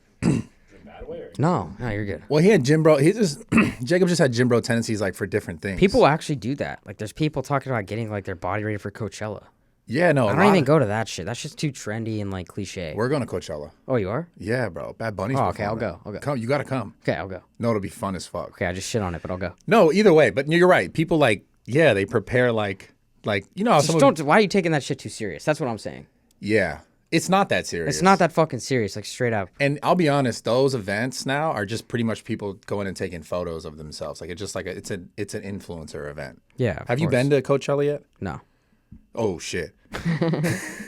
Speaker 3: No, you're good.
Speaker 2: Well, he had gym bro. Jacob just had gym bro tendencies like for different things.
Speaker 3: People actually do that. Like, there's people talking about getting like their body ready for Coachella.
Speaker 2: Yeah, no.
Speaker 3: I don't even go to that shit. That's just too trendy and like cliche.
Speaker 2: We're going to Coachella.
Speaker 3: Oh, you are?
Speaker 2: Yeah, bro. Bad Bunny's.
Speaker 3: Oh, okay. I'll go.
Speaker 2: Come, you gotta come.
Speaker 3: Okay, I'll go.
Speaker 2: No, it'll be fun as fuck.
Speaker 3: Okay, I just shit on it, but I'll go.
Speaker 2: No, either way. But you're right. People like, yeah, they prepare like you know. How
Speaker 3: Why are you taking that shit too serious? That's what I'm saying.
Speaker 2: Yeah, it's not that serious.
Speaker 3: It's not that fucking serious. Like straight up.
Speaker 2: And I'll be honest, those events now are just pretty much people going and taking photos of themselves. Like it's just like it's an influencer event.
Speaker 3: Yeah.
Speaker 2: Have you been to Coachella yet?
Speaker 3: No.
Speaker 2: Oh shit.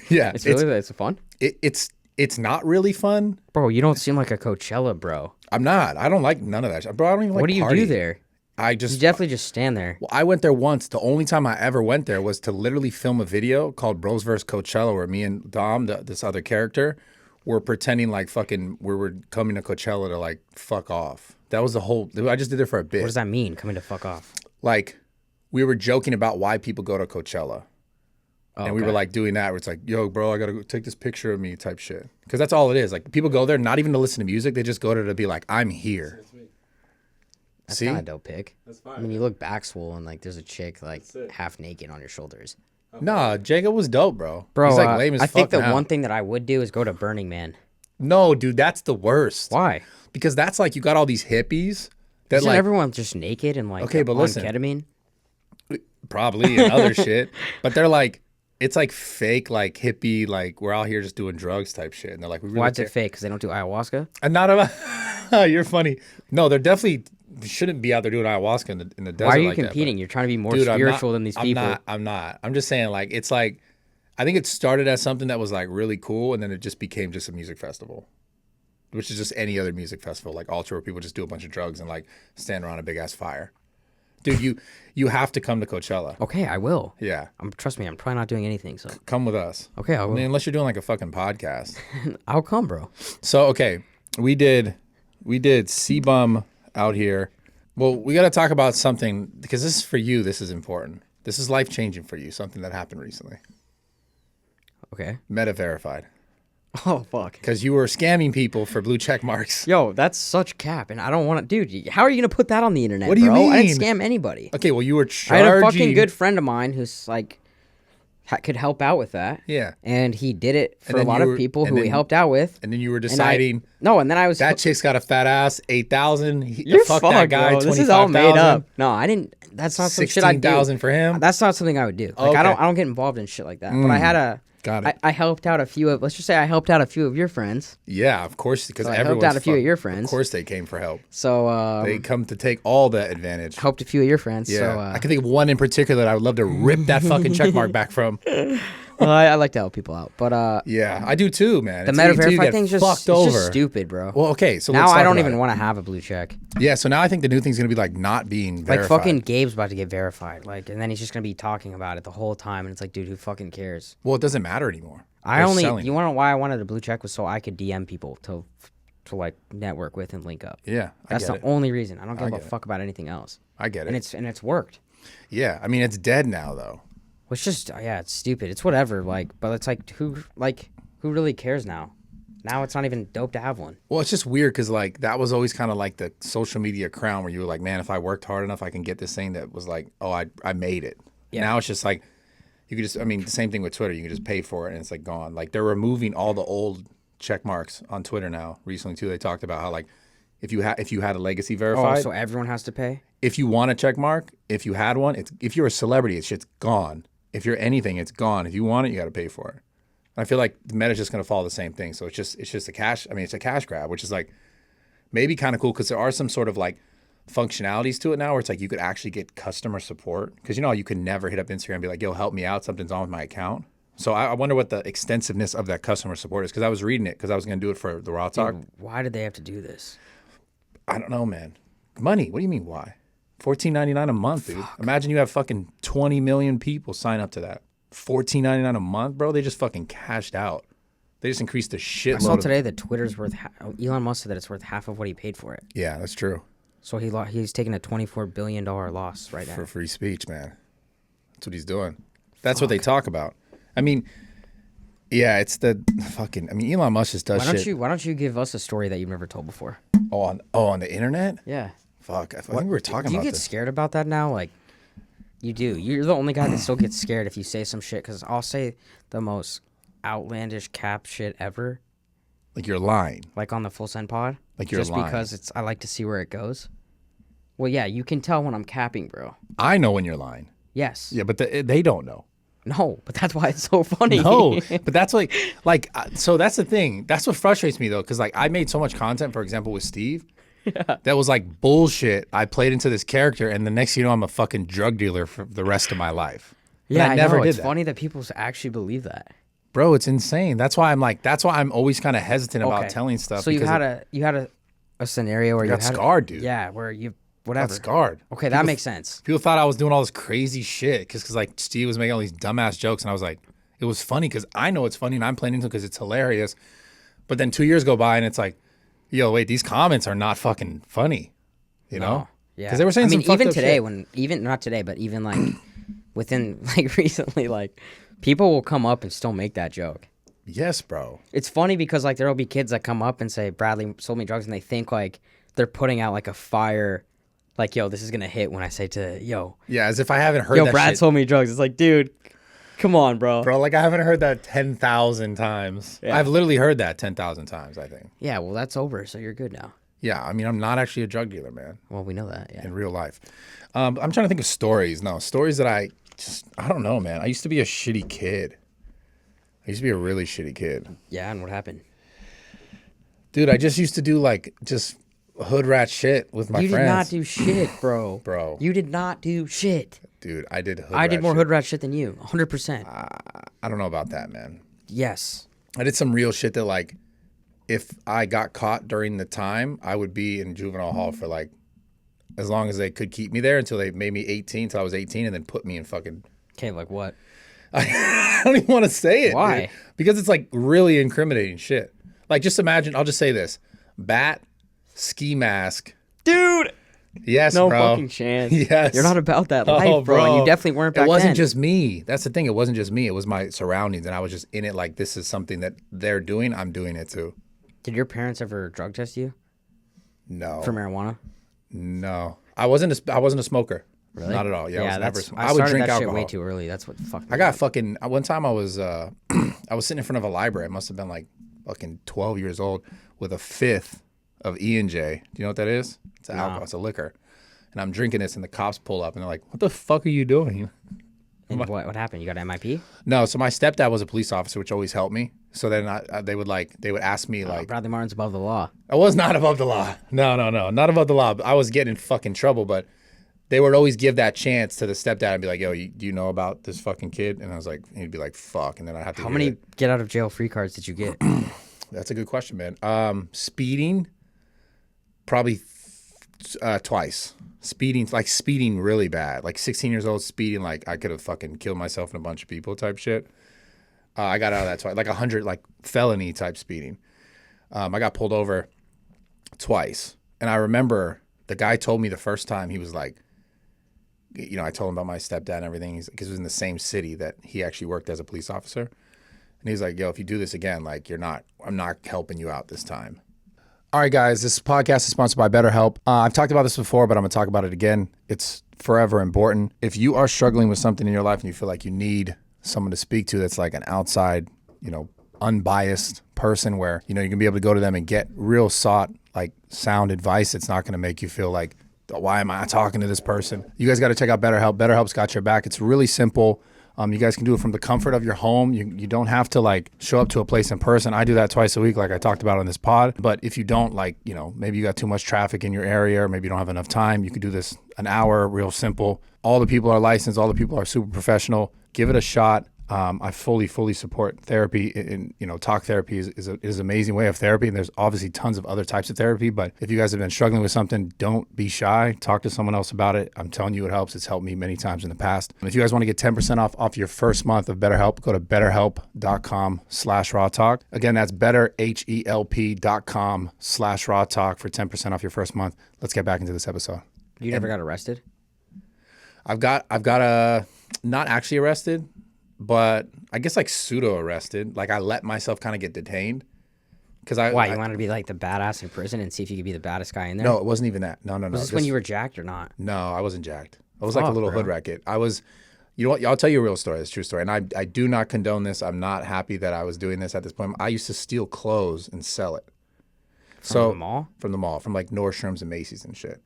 Speaker 2: Yeah,
Speaker 3: it's fun.
Speaker 2: It's not really fun,
Speaker 3: Bro, you don't seem like a Coachella bro.
Speaker 2: I'm not. I don't like none of that shit. Bro, I don't even like
Speaker 3: What do you
Speaker 2: party.
Speaker 3: do there?
Speaker 2: You
Speaker 3: You definitely just stand there.
Speaker 2: Well, I went there once. The only time I ever went there was to literally film a video called Bros vs. Coachella, where me and Dom, this other character, were pretending like fucking we were coming to Coachella to like fuck off. That was the whole. I just did it for a bit.
Speaker 3: What does that mean? Coming to fuck off?
Speaker 2: Like, we were joking about why people go to Coachella. And we were like doing that where it's like, yo, bro, I got to go take this picture of me type shit. Because that's all it is. Like, people go there not even to listen to music. They just go there to be like, I'm here.
Speaker 3: That's
Speaker 2: See?
Speaker 3: kind of dope pick.
Speaker 4: That's fine.
Speaker 3: I mean, you look back swole and like there's a chick like half naked on your shoulders.
Speaker 2: Nah, Jacob was dope, bro.
Speaker 3: Bro,
Speaker 2: he's like lame as
Speaker 3: I think
Speaker 2: fuck
Speaker 3: the
Speaker 2: now.
Speaker 3: one thing that I would do is go to Burning Man.
Speaker 2: No, dude, that's the worst.
Speaker 3: Why?
Speaker 2: Because that's like you got all these hippies that
Speaker 3: Isn't
Speaker 2: like
Speaker 3: everyone just naked and like
Speaker 2: Okay, but
Speaker 3: on
Speaker 2: listen.
Speaker 3: ketamine?
Speaker 2: probably and other shit, but they're like, it's like fake, like hippie, like we're out here just doing drugs type shit. And they're like, we really
Speaker 3: Why is
Speaker 2: care.
Speaker 3: it fake? Because they don't do ayahuasca?
Speaker 2: And not about, you're funny. No, they're definitely shouldn't be out there doing ayahuasca in the desert.
Speaker 3: Why are you
Speaker 2: like that,
Speaker 3: competing? You're trying to be more
Speaker 2: Dude,
Speaker 3: spiritual than these people.
Speaker 2: I'm not. I'm just saying, like, it's like, I think it started as something that was like really cool, and then it just became just a music festival, which is just any other music festival, like Ultra, where people just do a bunch of drugs and like stand around a big ass fire. Dude, you have to come to Coachella.
Speaker 3: Okay, I will.
Speaker 2: Yeah,
Speaker 3: Trust me, I'm probably not doing anything. So
Speaker 2: come with us.
Speaker 3: okay, I
Speaker 2: I
Speaker 3: will.
Speaker 2: mean, unless you're doing like a fucking podcast.
Speaker 3: I'll come, bro.
Speaker 2: So okay, we did C-Bum out here. Well, we got to talk about something because this is for you. This is important. This is life changing for you. Something that happened recently.
Speaker 3: Okay.
Speaker 2: Meta verified
Speaker 3: Oh fuck.
Speaker 2: because you were scamming people for blue check marks.
Speaker 3: Yo, that's such cap, and I don't want to, dude. How are you gonna put that on the internet?
Speaker 2: What do you
Speaker 3: bro? I didn't
Speaker 2: mean?
Speaker 3: scam anybody.
Speaker 2: Okay, well you were
Speaker 3: I
Speaker 2: charging.
Speaker 3: had a fucking good friend of mine who's like could help out with that.
Speaker 2: Yeah,
Speaker 3: And he did it for a
Speaker 2: then
Speaker 3: lot
Speaker 2: you
Speaker 3: of
Speaker 2: were-
Speaker 3: people
Speaker 2: and
Speaker 3: who he
Speaker 2: then-
Speaker 3: helped out with.
Speaker 2: and then you were
Speaker 3: And
Speaker 2: deciding
Speaker 3: and then I was
Speaker 2: that chick's got a fat ass, 8,000.
Speaker 3: You're
Speaker 2: Fuck
Speaker 3: fucked,
Speaker 2: that guy,
Speaker 3: bro. This is all made
Speaker 2: 25,000.
Speaker 3: up. No, I didn't. That's not some shit I do.
Speaker 2: 16,000 for him.
Speaker 3: That's not something I would do. Like
Speaker 2: Okay.
Speaker 3: I don't get involved in shit like that. But I had a.
Speaker 2: Got it.
Speaker 3: I helped out a few of. Let's just say I helped out a few of your friends.
Speaker 2: Yeah, of course, because
Speaker 3: So I helped
Speaker 2: everyone's
Speaker 3: out a few of
Speaker 2: fucked.
Speaker 3: your friends.
Speaker 2: Of course, they came for help.
Speaker 3: So
Speaker 2: They come to take all the advantage.
Speaker 3: helped a few of your friends.
Speaker 2: Yeah,
Speaker 3: So
Speaker 2: I can think of one in particular that I would love to rip that fucking check mark back from.
Speaker 3: well, I like to help people out. But
Speaker 2: Yeah, I do too, man.
Speaker 3: the
Speaker 2: It's
Speaker 3: meta
Speaker 2: easy to
Speaker 3: verify
Speaker 2: get
Speaker 3: thing's just
Speaker 2: fucked
Speaker 3: it's
Speaker 2: over.
Speaker 3: just stupid, bro.
Speaker 2: Well, okay, so
Speaker 3: now
Speaker 2: let's
Speaker 3: I
Speaker 2: talk
Speaker 3: don't
Speaker 2: about
Speaker 3: even
Speaker 2: it.
Speaker 3: want to have a blue check.
Speaker 2: Yeah, so now I think the new thing's gonna be like not being
Speaker 3: Like
Speaker 2: verified.
Speaker 3: fucking Gabe's about to get verified. Like, and then he's just gonna be talking about it the whole time, and it's like, dude, who fucking cares?
Speaker 2: Well, it doesn't matter anymore.
Speaker 3: I
Speaker 2: They're
Speaker 3: only.
Speaker 2: selling.
Speaker 3: You want to know why I wanted a blue check was so I could DM people to like network with and link up.
Speaker 2: Yeah,
Speaker 3: That's
Speaker 2: I
Speaker 3: the
Speaker 2: get it.
Speaker 3: only reason. I don't give a
Speaker 2: get it.
Speaker 3: fuck about anything else.
Speaker 2: I get it.
Speaker 3: And it's worked.
Speaker 2: Yeah, I mean it's dead now though.
Speaker 3: It's just it's stupid. It's whatever. Like, but it's like who really cares now? Now it's not even dope to have one.
Speaker 2: Well, it's just weird because like that was always kind of like the social media crown where you were like, man, if I worked hard enough, I can get this thing that was like, oh, I made it. Yeah. Now it's just like you could just, I mean, the same thing with Twitter. You can just pay for it and it's like gone. Like they're removing all the old check marks on Twitter now. Recently too, they talked about how like if you had a legacy verified,
Speaker 3: so everyone has to pay.
Speaker 2: If you want a check mark, if you had one, if you're a celebrity, it's shit's gone. If you're anything, it's gone. If you want it, you got to pay for it. I feel like the Meta's just going to follow the same thing. So it's just a cash. I mean, it's a cash grab, which is like maybe kind of cool because there are some sort of like functionalities to it now where it's like you could actually get customer support. Because you know, you could never hit up Instagram and be like, yo, help me out. Something's on with my account. So I wonder what the extensiveness of that customer support is because I was reading it because I was going to do it for the RAWTALK.
Speaker 3: Why did they have to do this?
Speaker 2: I don't know, man. Money. What do you mean why? $14.99 a month, dude.
Speaker 3: Fuck.
Speaker 2: Imagine you have fucking 20 million people sign up to that. $14.99 a month, bro. They just fucking cashed out. They just increased the shitload.
Speaker 3: I saw today that Twitter's worth. Elon Musk said that it's worth half of what he paid for it.
Speaker 2: Yeah, that's true.
Speaker 3: So he's taking a $24 billion loss right now
Speaker 2: For free speech, man. That's what he's doing. That's what they talk about. I mean, yeah, it's the fucking. I mean, Elon Musk just does shit.
Speaker 3: Why don't you give us a story that you've never told before?
Speaker 2: On the internet?
Speaker 3: Yeah.
Speaker 2: Fuck. I think we were talking about this.
Speaker 3: Do you get scared about that now? Like, you do. You're the only guy that still gets scared if you say some shit. Because I'll say the most outlandish cap shit ever.
Speaker 2: Like you're lying.
Speaker 3: Like on the Full Send pod.
Speaker 2: Like you're
Speaker 3: just
Speaker 2: lying.
Speaker 3: Because I like to see where it goes. Well, yeah, you can tell when I'm capping, bro.
Speaker 2: I know when you're lying.
Speaker 3: Yes.
Speaker 2: Yeah, but they don't know.
Speaker 3: No, but that's why it's so funny.
Speaker 2: No, but that's like, so that's the thing. That's what frustrates me though, because like I made so much content, for example, with Steve, that was like bullshit. I played into this character, and the next thing you know, I'm a fucking drug dealer for the rest of my life.
Speaker 3: Yeah,
Speaker 2: I never did
Speaker 3: It's
Speaker 2: that.
Speaker 3: funny that people actually believe that.
Speaker 2: Bro, it's insane. That's why I'm always kind of hesitant about telling stuff.
Speaker 3: So you had a scenario where you
Speaker 2: got
Speaker 3: had
Speaker 2: scarred, dude.
Speaker 3: Yeah, where you whatever.
Speaker 2: Got scarred.
Speaker 3: Okay, that makes sense.
Speaker 2: People thought I was doing all this crazy shit because like Steve was making all these dumbass jokes, and I was like, it was funny because I know it's funny and I'm playing into it because it's hilarious. But then 2 years go by and it's like, yo, wait, these comments are not fucking funny, you know?
Speaker 3: Yeah,
Speaker 2: because they were saying some fucked
Speaker 3: even
Speaker 2: up
Speaker 3: today,
Speaker 2: shit.
Speaker 3: not today, but even like within like recently, like people will come up and still make that joke.
Speaker 2: Yes, bro.
Speaker 3: It's funny because like there'll be kids that come up and say Bradley sold me drugs, and they think like they're putting out like a fire. Like, yo, this is going to hit when I say to, yo.
Speaker 2: Yeah, as if I haven't heard
Speaker 3: that
Speaker 2: shit.
Speaker 3: Brad sold me drugs. It's like, dude, come on, bro.
Speaker 2: Bro, like I haven't heard that 10,000 times. Yeah. I've literally heard that 10,000 times, I think.
Speaker 3: Yeah, well, that's over, so you're good now.
Speaker 2: Yeah, I mean, I'm not actually a drug dealer, man.
Speaker 3: Well, we know that, yeah.
Speaker 2: In real life. I'm trying to think of stories. No, stories that I don't know, man. I used to be a shitty kid. I used to be a really shitty kid.
Speaker 3: Yeah, and what happened?
Speaker 2: Dude, I just used to do like just hood rat shit with my friends.
Speaker 3: You did not do shit, bro.
Speaker 2: Bro.
Speaker 3: You did not do shit.
Speaker 2: Dude, I did
Speaker 3: I did more hood rat shit than you, 100%.
Speaker 2: I don't know about that, man.
Speaker 3: Yes.
Speaker 2: I did some real shit that like, if I got caught during the time, I would be in juvenile hall for like, as long as they could keep me there until they made me 18, till I was 18, and then put me in fucking...
Speaker 3: Okay, like what?
Speaker 2: I don't even want to say it.
Speaker 3: Why?
Speaker 2: Dude, because it's like really incriminating shit. Like just imagine, I'll just say this. Bat, ski mask.
Speaker 3: Dude!
Speaker 2: Yes,
Speaker 3: no
Speaker 2: bro.
Speaker 3: Fucking chance.
Speaker 2: Yes.
Speaker 3: You're not about that life, bro. And you definitely weren't back then.
Speaker 2: It wasn't just me. That's the thing. It wasn't just me. It was my surroundings. And I was just in it like, this is something that they're doing. I'm doing it too.
Speaker 3: Did your parents ever drug test you?
Speaker 2: No.
Speaker 3: For marijuana?
Speaker 2: No. I wasn't a smoker.
Speaker 3: Really?
Speaker 2: Not at all. Yeah, I would
Speaker 3: started
Speaker 2: drink
Speaker 3: that
Speaker 2: alcohol.
Speaker 3: shit way too early. That's what fucked me
Speaker 2: I got
Speaker 3: up.
Speaker 2: fucking, one time I was I was sitting in front of a library. I must have been like fucking 12 years old with a fifth of E&J. Do you know what that is? It's alcohol. It's a liquor. And I'm drinking this, and the cops pull up, and they're like, what the fuck are you doing?
Speaker 3: And what happened? You got MIP?
Speaker 2: No, so my stepdad was a police officer, which always helped me. So then they would ask me like,
Speaker 3: Bradley Martin's above the law.
Speaker 2: I was not above the law. No, not above the law. I was getting in fucking trouble, but they would always give that chance to the stepdad and be like, yo, do you know about this fucking kid? And I was like, he'd be like, fuck. And then I have to.
Speaker 3: How many get out of jail free cards did you get?
Speaker 2: That's a good question, man. Speeding, probably twice. Speeding really bad. Like 16 years old, speeding like I could have fucking killed myself and a bunch of people type shit. I got out of that twice. Like 100, like felony type speeding. I got pulled over twice. And I remember the guy told me the first time, he was like, you know, I told him about my stepdad and everything because it was in the same city that he actually worked as a police officer. And he's like, yo, if you do this again, like I'm not helping you out this time. All right, guys, this podcast is sponsored by BetterHelp. I've talked about this before, but I'm going to talk about it again. It's forever important. If you are struggling with something in your life and you feel like you need someone to speak to that's like an outside, you know, unbiased person where, you know, you can be able to go to them and get real like sound advice. It's not going to make you feel like, why am I talking to this person? You guys got to check out BetterHelp. BetterHelp's got your back. It's really simple. You guys can do it from the comfort of your home. You don't have to like show up to a place in person. I do that twice a week, like I talked about on this pod. But if you don't, like, you know, maybe you got too much traffic in your area, or maybe you don't have enough time, you could do this an hour, real simple. All the people are licensed. All the people are super professional. Give it a shot. I fully support therapy. And, you know, talk therapy is an amazing way of therapy. And there's obviously tons of other types of therapy. But if you guys have been struggling with something, don't be shy. Talk to someone else about it. I'm telling you, it helps. It's helped me many times in the past. And if you guys want to get 10% off your first month of BetterHelp, go to betterhelp.com/RAWTALK. Again, that's betterhelp.com/RAWTALK for 10% off your first month. Let's get back into this episode.
Speaker 3: You never got arrested?
Speaker 2: I've got not actually arrested, but I guess like pseudo arrested. Like I let myself kind of get detained because
Speaker 3: Why, you wanted to be like the badass in prison and see if you could be the baddest guy in there?
Speaker 2: No, it wasn't even that. No.
Speaker 3: Was this when you were jacked or not?
Speaker 2: No, I wasn't jacked. I was like a little hood racket. I was, you know what? I'll tell you a real story. It's a true story. And I do not condone this. I'm not happy that I was doing this at this point. I used to steal clothes and sell it.
Speaker 3: From the mall?
Speaker 2: From the mall, from like Nordstrom's and Macy's and shit.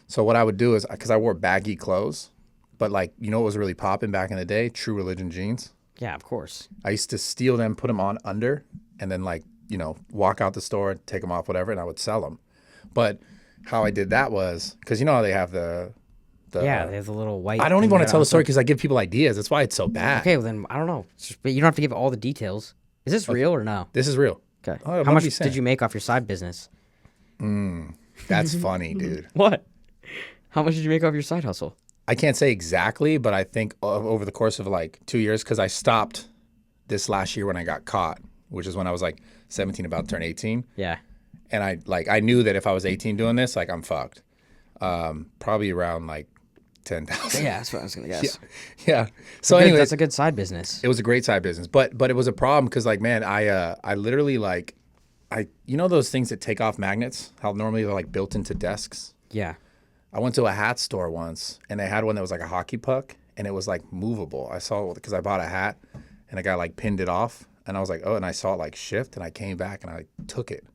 Speaker 2: So what I would do is, because I wore baggy clothes, but like, you know what was really popping back in the day? True Religion jeans.
Speaker 3: Yeah, of course.
Speaker 2: I used to steal them, put them on under, and then like, you know, walk out the store, take them off, whatever, and I would sell them. But how I did that was, because you know how they have the
Speaker 3: they have the little white.
Speaker 2: I don't even want to tell the story because I give people ideas. That's why it's so bad.
Speaker 3: Okay, well then, I don't know. But you don't have to give all the details. Is this real or no?
Speaker 2: This is real.
Speaker 3: Okay. How much did you make off your side business?
Speaker 2: That's funny, dude.
Speaker 3: What? How much did you make off your side hustle?
Speaker 2: I can't say exactly, but I think over the course of like 2 years, because I stopped this last year when I got caught, which is when I was like 17, about to turn 18.
Speaker 3: Yeah.
Speaker 2: And I knew that if I was 18 doing this, like I'm fucked. Probably around like 10,000.
Speaker 3: Yeah, that's what I was gonna guess.
Speaker 2: Yeah. So anyway,
Speaker 3: that's a good side business.
Speaker 2: It was a great side business, but it was a problem because like, man, I literally like, you know those things that take off magnets? How normally they're like built into desks?
Speaker 3: Yeah.
Speaker 2: I went to a hat store once and they had one that was like a hockey puck and it was like movable. I saw it because I bought a hat and a guy like pinned it off and I was like, oh, and I saw it like shift and I came back and I took it.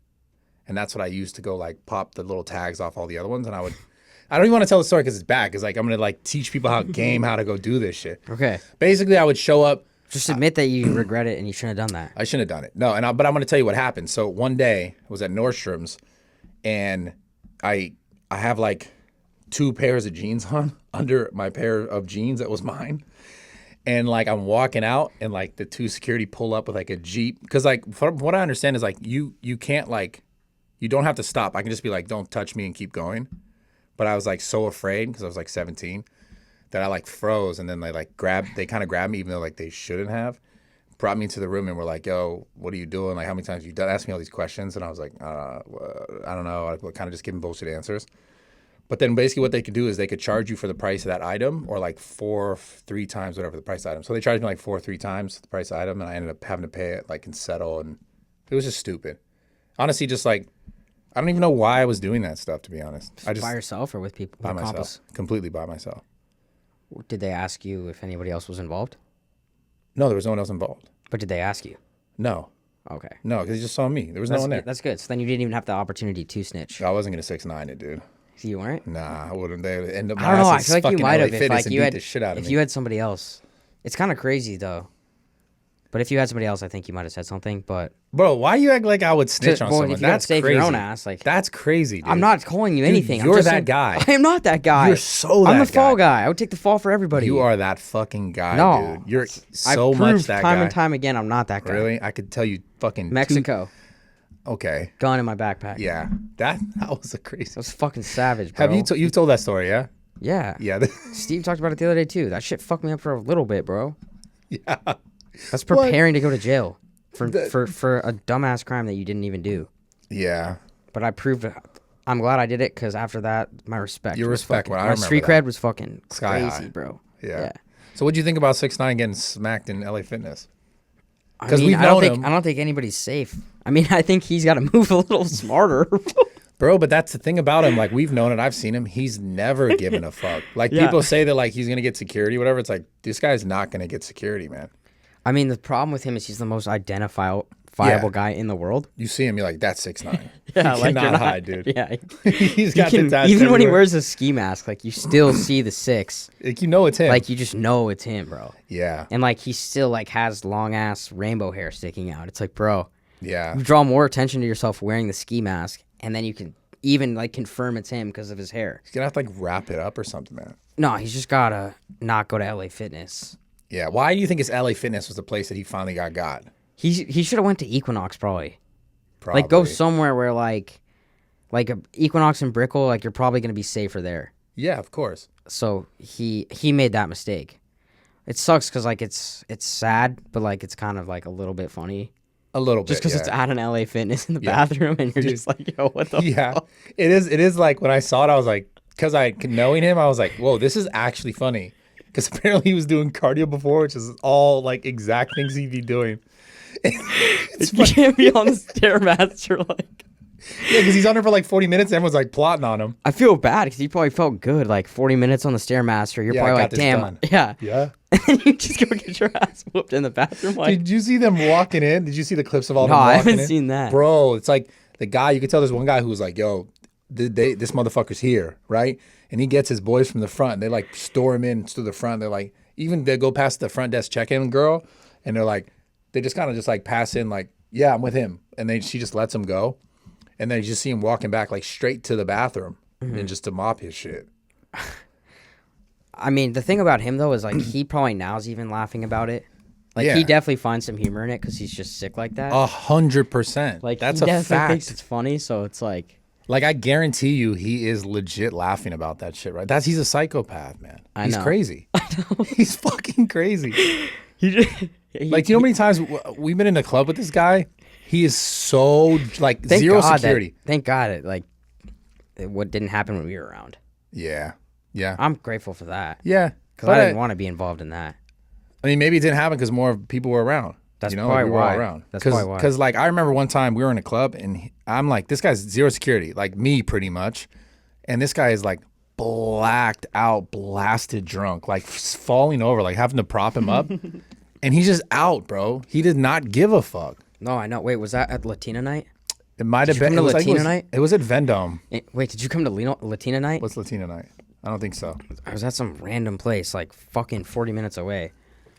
Speaker 2: And that's what I used to go like pop the little tags off all the other ones. And I don't even want to tell the story because it's bad because like I'm going to like teach people how to go do this shit.
Speaker 3: Okay.
Speaker 2: Basically, I would show up.
Speaker 3: Just admit that you regret it and you shouldn't have done that.
Speaker 2: I shouldn't have done it. No, but I'm going to tell you what happened. So one day I was at Nordstrom's and I have like 2 pairs of jeans on under my pair of jeans that was mine. And like I'm walking out and like the 2 security pull up with like a Jeep. Because like from what I understand is like you can't like, you don't have to stop. I can just be like, don't touch me and keep going. But I was like so afraid because I was like 17 that I like froze and then they kind of grabbed me even though like they shouldn't have. Brought me into the room and were like, yo, what are you doing? Like how many times have you done? Asked me all these questions and I was like, I don't know. I kind of just giving bullshit answers. But then basically what they could do is they could charge you for the price of that item or like 3 times whatever the price item. So they charged me like 3 times the price item and I ended up having to pay it like and settle and it was just stupid. Honestly, just like, I don't even know why I was doing that stuff, to be honest.
Speaker 3: By yourself or with people?
Speaker 2: By myself. Completely by myself.
Speaker 3: Did they ask you if anybody else was involved?
Speaker 2: No, there was no one else involved.
Speaker 3: But did they ask you?
Speaker 2: No.
Speaker 3: Okay.
Speaker 2: No, because they just saw me. There was no one there.
Speaker 3: That's good. So then you didn't even have the opportunity to snitch.
Speaker 2: I wasn't going to 6ix9ine it, dude.
Speaker 3: So you weren't?
Speaker 2: Nah, I wouldn't. They would end up
Speaker 3: I don't know. I feel like you might have
Speaker 2: if
Speaker 3: you had somebody else. It's kind of crazy, though. But if you had somebody else, I think you might have said something. But
Speaker 2: bro, why you act like I would snitch on someone?
Speaker 3: If you that's crazy. Your own ass, like
Speaker 2: that's crazy. Dude.
Speaker 3: I'm not calling you anything.
Speaker 2: Dude, you're that guy.
Speaker 3: I am not that guy.
Speaker 2: You're so that
Speaker 3: I'm the fall guy. I would take the fall for everybody.
Speaker 2: You are that fucking guy,
Speaker 3: no,
Speaker 2: dude. You're so much that guy.
Speaker 3: Time and time again, I'm not that guy.
Speaker 2: Really? I could tell you fucking
Speaker 3: Mexico.
Speaker 2: Okay.
Speaker 3: Gun in my backpack.
Speaker 2: Yeah, that was a crazy.
Speaker 3: That was fucking savage, bro.
Speaker 2: Have you've told that story? Yeah.
Speaker 3: Yeah.
Speaker 2: Yeah.
Speaker 3: Steve talked about it the other day too. That shit fucked me up for a little bit, bro.
Speaker 2: Yeah.
Speaker 3: That's preparing to go to jail for a dumbass crime that you didn't even do.
Speaker 2: Yeah.
Speaker 3: But I proved I'm glad I did it because after that, my respect.
Speaker 2: Your
Speaker 3: was
Speaker 2: respect,
Speaker 3: fucking,
Speaker 2: I
Speaker 3: my
Speaker 2: remember
Speaker 3: street
Speaker 2: that.
Speaker 3: cred was fucking
Speaker 2: Sky
Speaker 3: crazy,
Speaker 2: high.
Speaker 3: bro.
Speaker 2: Yeah. So what'd you think about 6ix9ine getting smacked in LA Fitness?
Speaker 3: I
Speaker 2: 'Cause
Speaker 3: mean,
Speaker 2: we've
Speaker 3: I don't
Speaker 2: known
Speaker 3: think
Speaker 2: him.
Speaker 3: I don't think anybody's safe. I mean, I think he's got to move a little smarter.
Speaker 2: Bro, but that's the thing about him. Like, we've known it. I've seen him. He's never given a fuck. Like,
Speaker 3: Yeah.
Speaker 2: people say that, like, he's going to get security, whatever. It's like, this guy's not going to get security, man.
Speaker 3: I mean, the problem with him is he's the most identifiable guy in the world.
Speaker 2: You see him, you're like, that's 6ix9ine.
Speaker 3: Yeah,
Speaker 2: He
Speaker 3: like,
Speaker 2: cannot
Speaker 3: you're not-
Speaker 2: hide, dude.
Speaker 3: Yeah,
Speaker 2: He's got the tats
Speaker 3: even when he
Speaker 2: everywhere.
Speaker 3: wears a ski mask, like you still see the 6.
Speaker 2: Like, you know it's him.
Speaker 3: Like you just know it's him, bro.
Speaker 2: Yeah.
Speaker 3: And like he still like has long ass rainbow hair sticking out. It's like, bro,
Speaker 2: Yeah.
Speaker 3: you draw more attention to yourself wearing the ski mask, and then you can even like confirm it's him because of his hair.
Speaker 2: He's going to have to, like, wrap it up or something, man.
Speaker 3: No, he's just gotta not go to LA Fitness.
Speaker 2: Yeah. Why do you think his LA Fitness was the place that he finally got?
Speaker 3: He should have went to Equinox probably.
Speaker 2: Probably.
Speaker 3: Like go somewhere where like a Equinox and Brickell, like you're probably gonna be safer there.
Speaker 2: Yeah, of course.
Speaker 3: So he made that mistake. It sucks because like it's sad, but like it's kind of like a little bit funny.
Speaker 2: A little bit,
Speaker 3: Just because
Speaker 2: yeah.
Speaker 3: it's at an LA Fitness in the
Speaker 2: Yeah.
Speaker 3: bathroom, and you're just like, yo, what the
Speaker 2: Yeah,
Speaker 3: fuck?
Speaker 2: it is like when I saw it, I was like, because knowing him, I was like, whoa, this is actually funny. Because apparently he was doing cardio before, which is all like exact things he'd be doing. It's
Speaker 3: You can't be on the Stairmaster. Like,
Speaker 2: Yeah, because he's on there for like 40 minutes and everyone's like plotting on him.
Speaker 3: I feel bad because he probably felt good. Like 40 minutes on the Stairmaster, you're
Speaker 2: Yeah, I
Speaker 3: probably
Speaker 2: got
Speaker 3: like,
Speaker 2: this
Speaker 3: damn,
Speaker 2: done.
Speaker 3: yeah.
Speaker 2: Yeah.
Speaker 3: And then you just go get your ass whooped in the bathroom. Like,
Speaker 2: Did you see them walking in? Did you see the clips of all
Speaker 3: No,
Speaker 2: them
Speaker 3: I
Speaker 2: walking
Speaker 3: haven't
Speaker 2: in?
Speaker 3: seen that.
Speaker 2: Bro, it's like the guy, you could tell there's one guy who was like, yo, this motherfucker's here, right? And he gets his boys from the front. And they like store him in to the front. They're like, even they go past the front desk check-in girl. And they're like, they just kind of just like pass in like, yeah, I'm with him. And then she just lets him go. And then you just see him walking back like straight to the bathroom and just to mop his shit.
Speaker 3: I mean, the thing about him though is like he probably now is even laughing about it. Like
Speaker 2: Yeah.
Speaker 3: he definitely finds some humor in it because he's just sick like that.
Speaker 2: 100%.
Speaker 3: Like
Speaker 2: That's
Speaker 3: he
Speaker 2: a
Speaker 3: definitely
Speaker 2: fact.
Speaker 3: thinks it's funny, so it's like
Speaker 2: Like, I guarantee you he is legit laughing about that shit, right? He's a psychopath, man.
Speaker 3: I
Speaker 2: He's
Speaker 3: know.
Speaker 2: crazy. He's fucking crazy.
Speaker 3: he just
Speaker 2: Like, do you know how many times we've been in a club with this guy? He is so, like, zero security.
Speaker 3: Thank God what didn't happen when we were around.
Speaker 2: Yeah. Yeah.
Speaker 3: I'm grateful for that
Speaker 2: Yeah.
Speaker 3: because
Speaker 2: But
Speaker 3: I didn't want to be involved in that.
Speaker 2: I mean, maybe it didn't happen because more people were around.
Speaker 3: That's
Speaker 2: you know,
Speaker 3: probably
Speaker 2: like, we were all
Speaker 3: why.
Speaker 2: around.
Speaker 3: That's probably why.
Speaker 2: Because, like, I remember one time we were in a club and I'm like, this guy's zero security, like me pretty much. And this guy is like blacked out, blasted drunk, like falling over, like having to prop him up. And he's just out, bro. He did not give a fuck.
Speaker 3: No, I know. Wait, was that at Latina night?
Speaker 2: It might have
Speaker 3: you
Speaker 2: been.
Speaker 3: come to
Speaker 2: It was,
Speaker 3: Latina night?
Speaker 2: It was at Vendome.
Speaker 3: Wait, did you come to Latina night?
Speaker 2: What's Latina night? I don't think so.
Speaker 3: I was at some random place, like fucking 40 minutes away.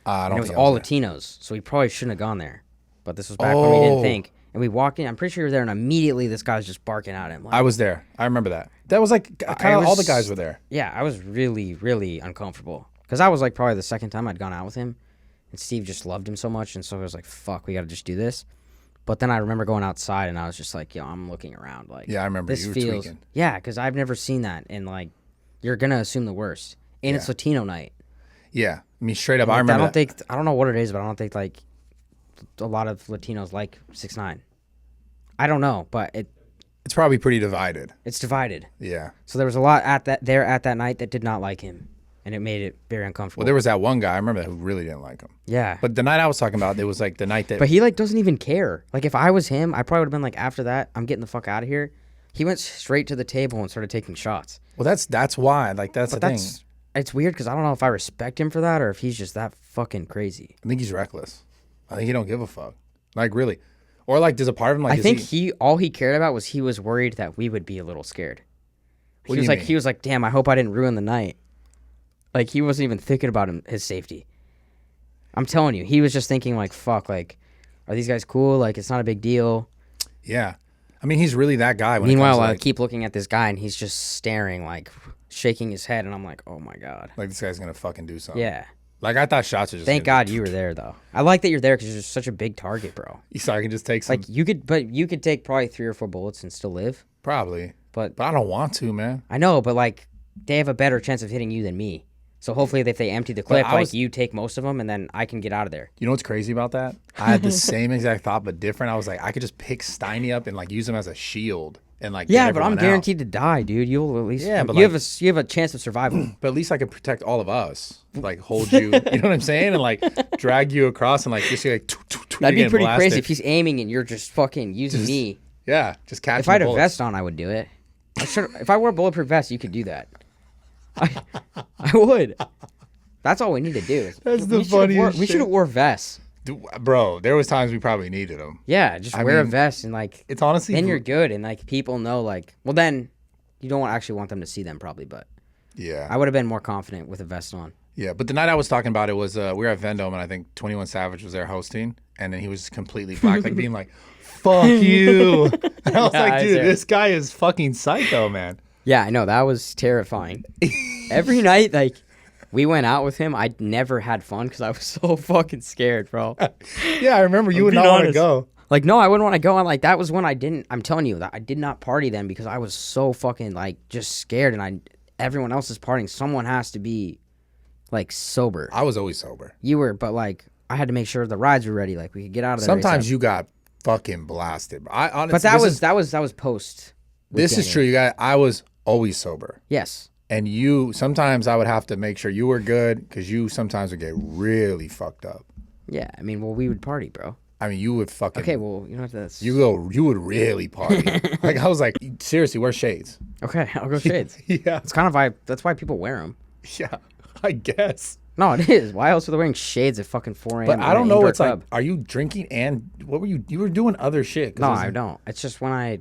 Speaker 2: I
Speaker 3: And
Speaker 2: don't
Speaker 3: it was
Speaker 2: think
Speaker 3: all
Speaker 2: I was there.
Speaker 3: Latinos, so we probably shouldn't have gone there. But this was back when we didn't
Speaker 2: Oh.
Speaker 3: think. And we walked in. I'm pretty sure you were there, and immediately this guy's just barking at him. Like,
Speaker 2: I was there. I remember that. That was like kind of all the guys were there.
Speaker 3: Yeah, I was really, really uncomfortable because I was like probably the second time I'd gone out with him, and Steve just loved him so much, and so I was like, "Fuck, we got to just do this." But then I remember going outside, and I was just like, "Yo, I'm looking around." Like,
Speaker 2: Yeah, I remember
Speaker 3: this
Speaker 2: you were
Speaker 3: feels,
Speaker 2: tweaking.
Speaker 3: yeah, because I've never seen that, and like, you're gonna assume the worst, and it's Latino night.
Speaker 2: Yeah, I mean straight up.
Speaker 3: Like,
Speaker 2: I remember.
Speaker 3: I don't know what it is, but I don't think like a lot of Latinos like 6ix9ine. I don't know, but
Speaker 2: It's probably pretty divided.
Speaker 3: it's divided.
Speaker 2: Yeah.
Speaker 3: So there was a lot at that night that did not like him, and it made it very uncomfortable.
Speaker 2: Well, there was that one guy I remember who really didn't like him.
Speaker 3: yeah,
Speaker 2: But the night I was talking about, it was like the night that.
Speaker 3: but he like doesn't even care. Like if I was him, I probably would have been like, after that, I'm getting the fuck out of here. He went straight to the table and started taking shots.
Speaker 2: well, that's why. Like that's
Speaker 3: But
Speaker 2: the thing.
Speaker 3: it's weird because I don't know if I respect him for that or if he's just that fucking crazy.
Speaker 2: I think he's reckless. I think he don't give a fuck. Like really, or like there's a part of him like
Speaker 3: I think all he cared about was he was worried that we would be a little scared.
Speaker 2: What do you mean?
Speaker 3: He was like, damn, I hope I didn't ruin the night. Like he wasn't even thinking about his safety. I'm telling you, he was just thinking like, fuck, like, are these guys cool? Like it's not a big deal.
Speaker 2: Yeah, I mean he's really that guy. When
Speaker 3: Meanwhile,
Speaker 2: it comes to,
Speaker 3: I
Speaker 2: like,
Speaker 3: keep looking at this guy and he's just staring, like shaking his head, and I'm like, oh my god.
Speaker 2: like this guy's gonna fucking do something.
Speaker 3: Yeah.
Speaker 2: Like I thought shots were just.
Speaker 3: Thank
Speaker 2: gonna
Speaker 3: God you were there though. I like that you're there because you're just such a big target, bro.
Speaker 2: be, so I can just take some.
Speaker 3: Like you could take probably 3 or 4 bullets and still live.
Speaker 2: Probably,
Speaker 3: But
Speaker 2: but I don't want to, man.
Speaker 3: I know, but like they have a better chance of hitting you than me. So hopefully, if they empty the clip,
Speaker 2: I
Speaker 3: like
Speaker 2: was-
Speaker 3: you take most of them, and then I can get out of there.
Speaker 2: You know what's crazy about that? I had the same exact thought, but different. I was like, I could just pick Steiny up and like use him as a shield and like
Speaker 3: Yeah,
Speaker 2: get
Speaker 3: but I'm
Speaker 2: everyone out.
Speaker 3: guaranteed to die, dude. You'll at least
Speaker 2: Yeah, but
Speaker 3: you
Speaker 2: like-
Speaker 3: have a chance of survival.
Speaker 2: But at least I could protect all of us. Like hold you, you know what I'm saying, and like drag you across and like just like
Speaker 3: That'd
Speaker 2: you're
Speaker 3: be
Speaker 2: getting
Speaker 3: pretty
Speaker 2: blasted.
Speaker 3: crazy if he's aiming and you're just fucking using me.
Speaker 2: Yeah, just catch.
Speaker 3: If I had a vest on, I would do it. If I wore a bulletproof vest, you could do that. I would. That's all we need to do.
Speaker 2: That's the
Speaker 3: We
Speaker 2: funniest
Speaker 3: should have wore vests.
Speaker 2: Dude, bro, there was times we probably needed them.
Speaker 3: Yeah, just wear a vest and like.
Speaker 2: It's honestly
Speaker 3: Then you're good and like people know like. Well, then you don't actually want them to see them probably, but
Speaker 2: yeah.
Speaker 3: I would have been more confident with a vest on.
Speaker 2: Yeah, but the night I was talking about it was we were at Vendome and I think 21 Savage was there hosting, and then he was completely black, like being like, "Fuck you!" And I was
Speaker 3: Yeah,
Speaker 2: like,
Speaker 3: I
Speaker 2: "Dude,
Speaker 3: see.
Speaker 2: this guy is fucking psycho, man."
Speaker 3: Yeah, I know that was terrifying. Every night, like we went out with him, I never had fun because I was so fucking scared, bro.
Speaker 2: Yeah, I remember you would
Speaker 3: being
Speaker 2: not want to
Speaker 3: honest.
Speaker 2: go.
Speaker 3: Like, no, I wouldn't want to go. And like that was when I didn't. I'm telling you that I did not party then because I was so fucking like just scared, and everyone else is partying. Someone has to be like sober.
Speaker 2: I was always sober.
Speaker 3: You were, but like I had to make sure the rides were ready. Like we could get out of there.
Speaker 2: Sometimes
Speaker 3: ASAP.
Speaker 2: you got fucking blasted. I honestly,
Speaker 3: But that was post. with
Speaker 2: This is
Speaker 3: Daniel.
Speaker 2: true. You got. I was always sober.
Speaker 3: Yes.
Speaker 2: And you, sometimes I would have to make sure you were good because you sometimes would get really fucked up.
Speaker 3: Yeah. I mean, well, we would party, bro.
Speaker 2: I mean, you would fucking.
Speaker 3: Okay. Well, you know that's.
Speaker 2: You would really party. Like I was like, seriously, wear shades.
Speaker 3: Okay, I'll go shades.
Speaker 2: Yeah,
Speaker 3: It's kind of why. That's why people wear them.
Speaker 2: yeah, I guess.
Speaker 3: No, it is. Why else are they wearing shades at fucking 4 a.m.?
Speaker 2: But I
Speaker 3: in
Speaker 2: don't
Speaker 3: an
Speaker 2: know.
Speaker 3: indoor
Speaker 2: It's
Speaker 3: club?
Speaker 2: like, are you drinking and what were you? You were doing other shit. 'cause
Speaker 3: No,
Speaker 2: it was
Speaker 3: I
Speaker 2: like-
Speaker 3: don't. It's just when I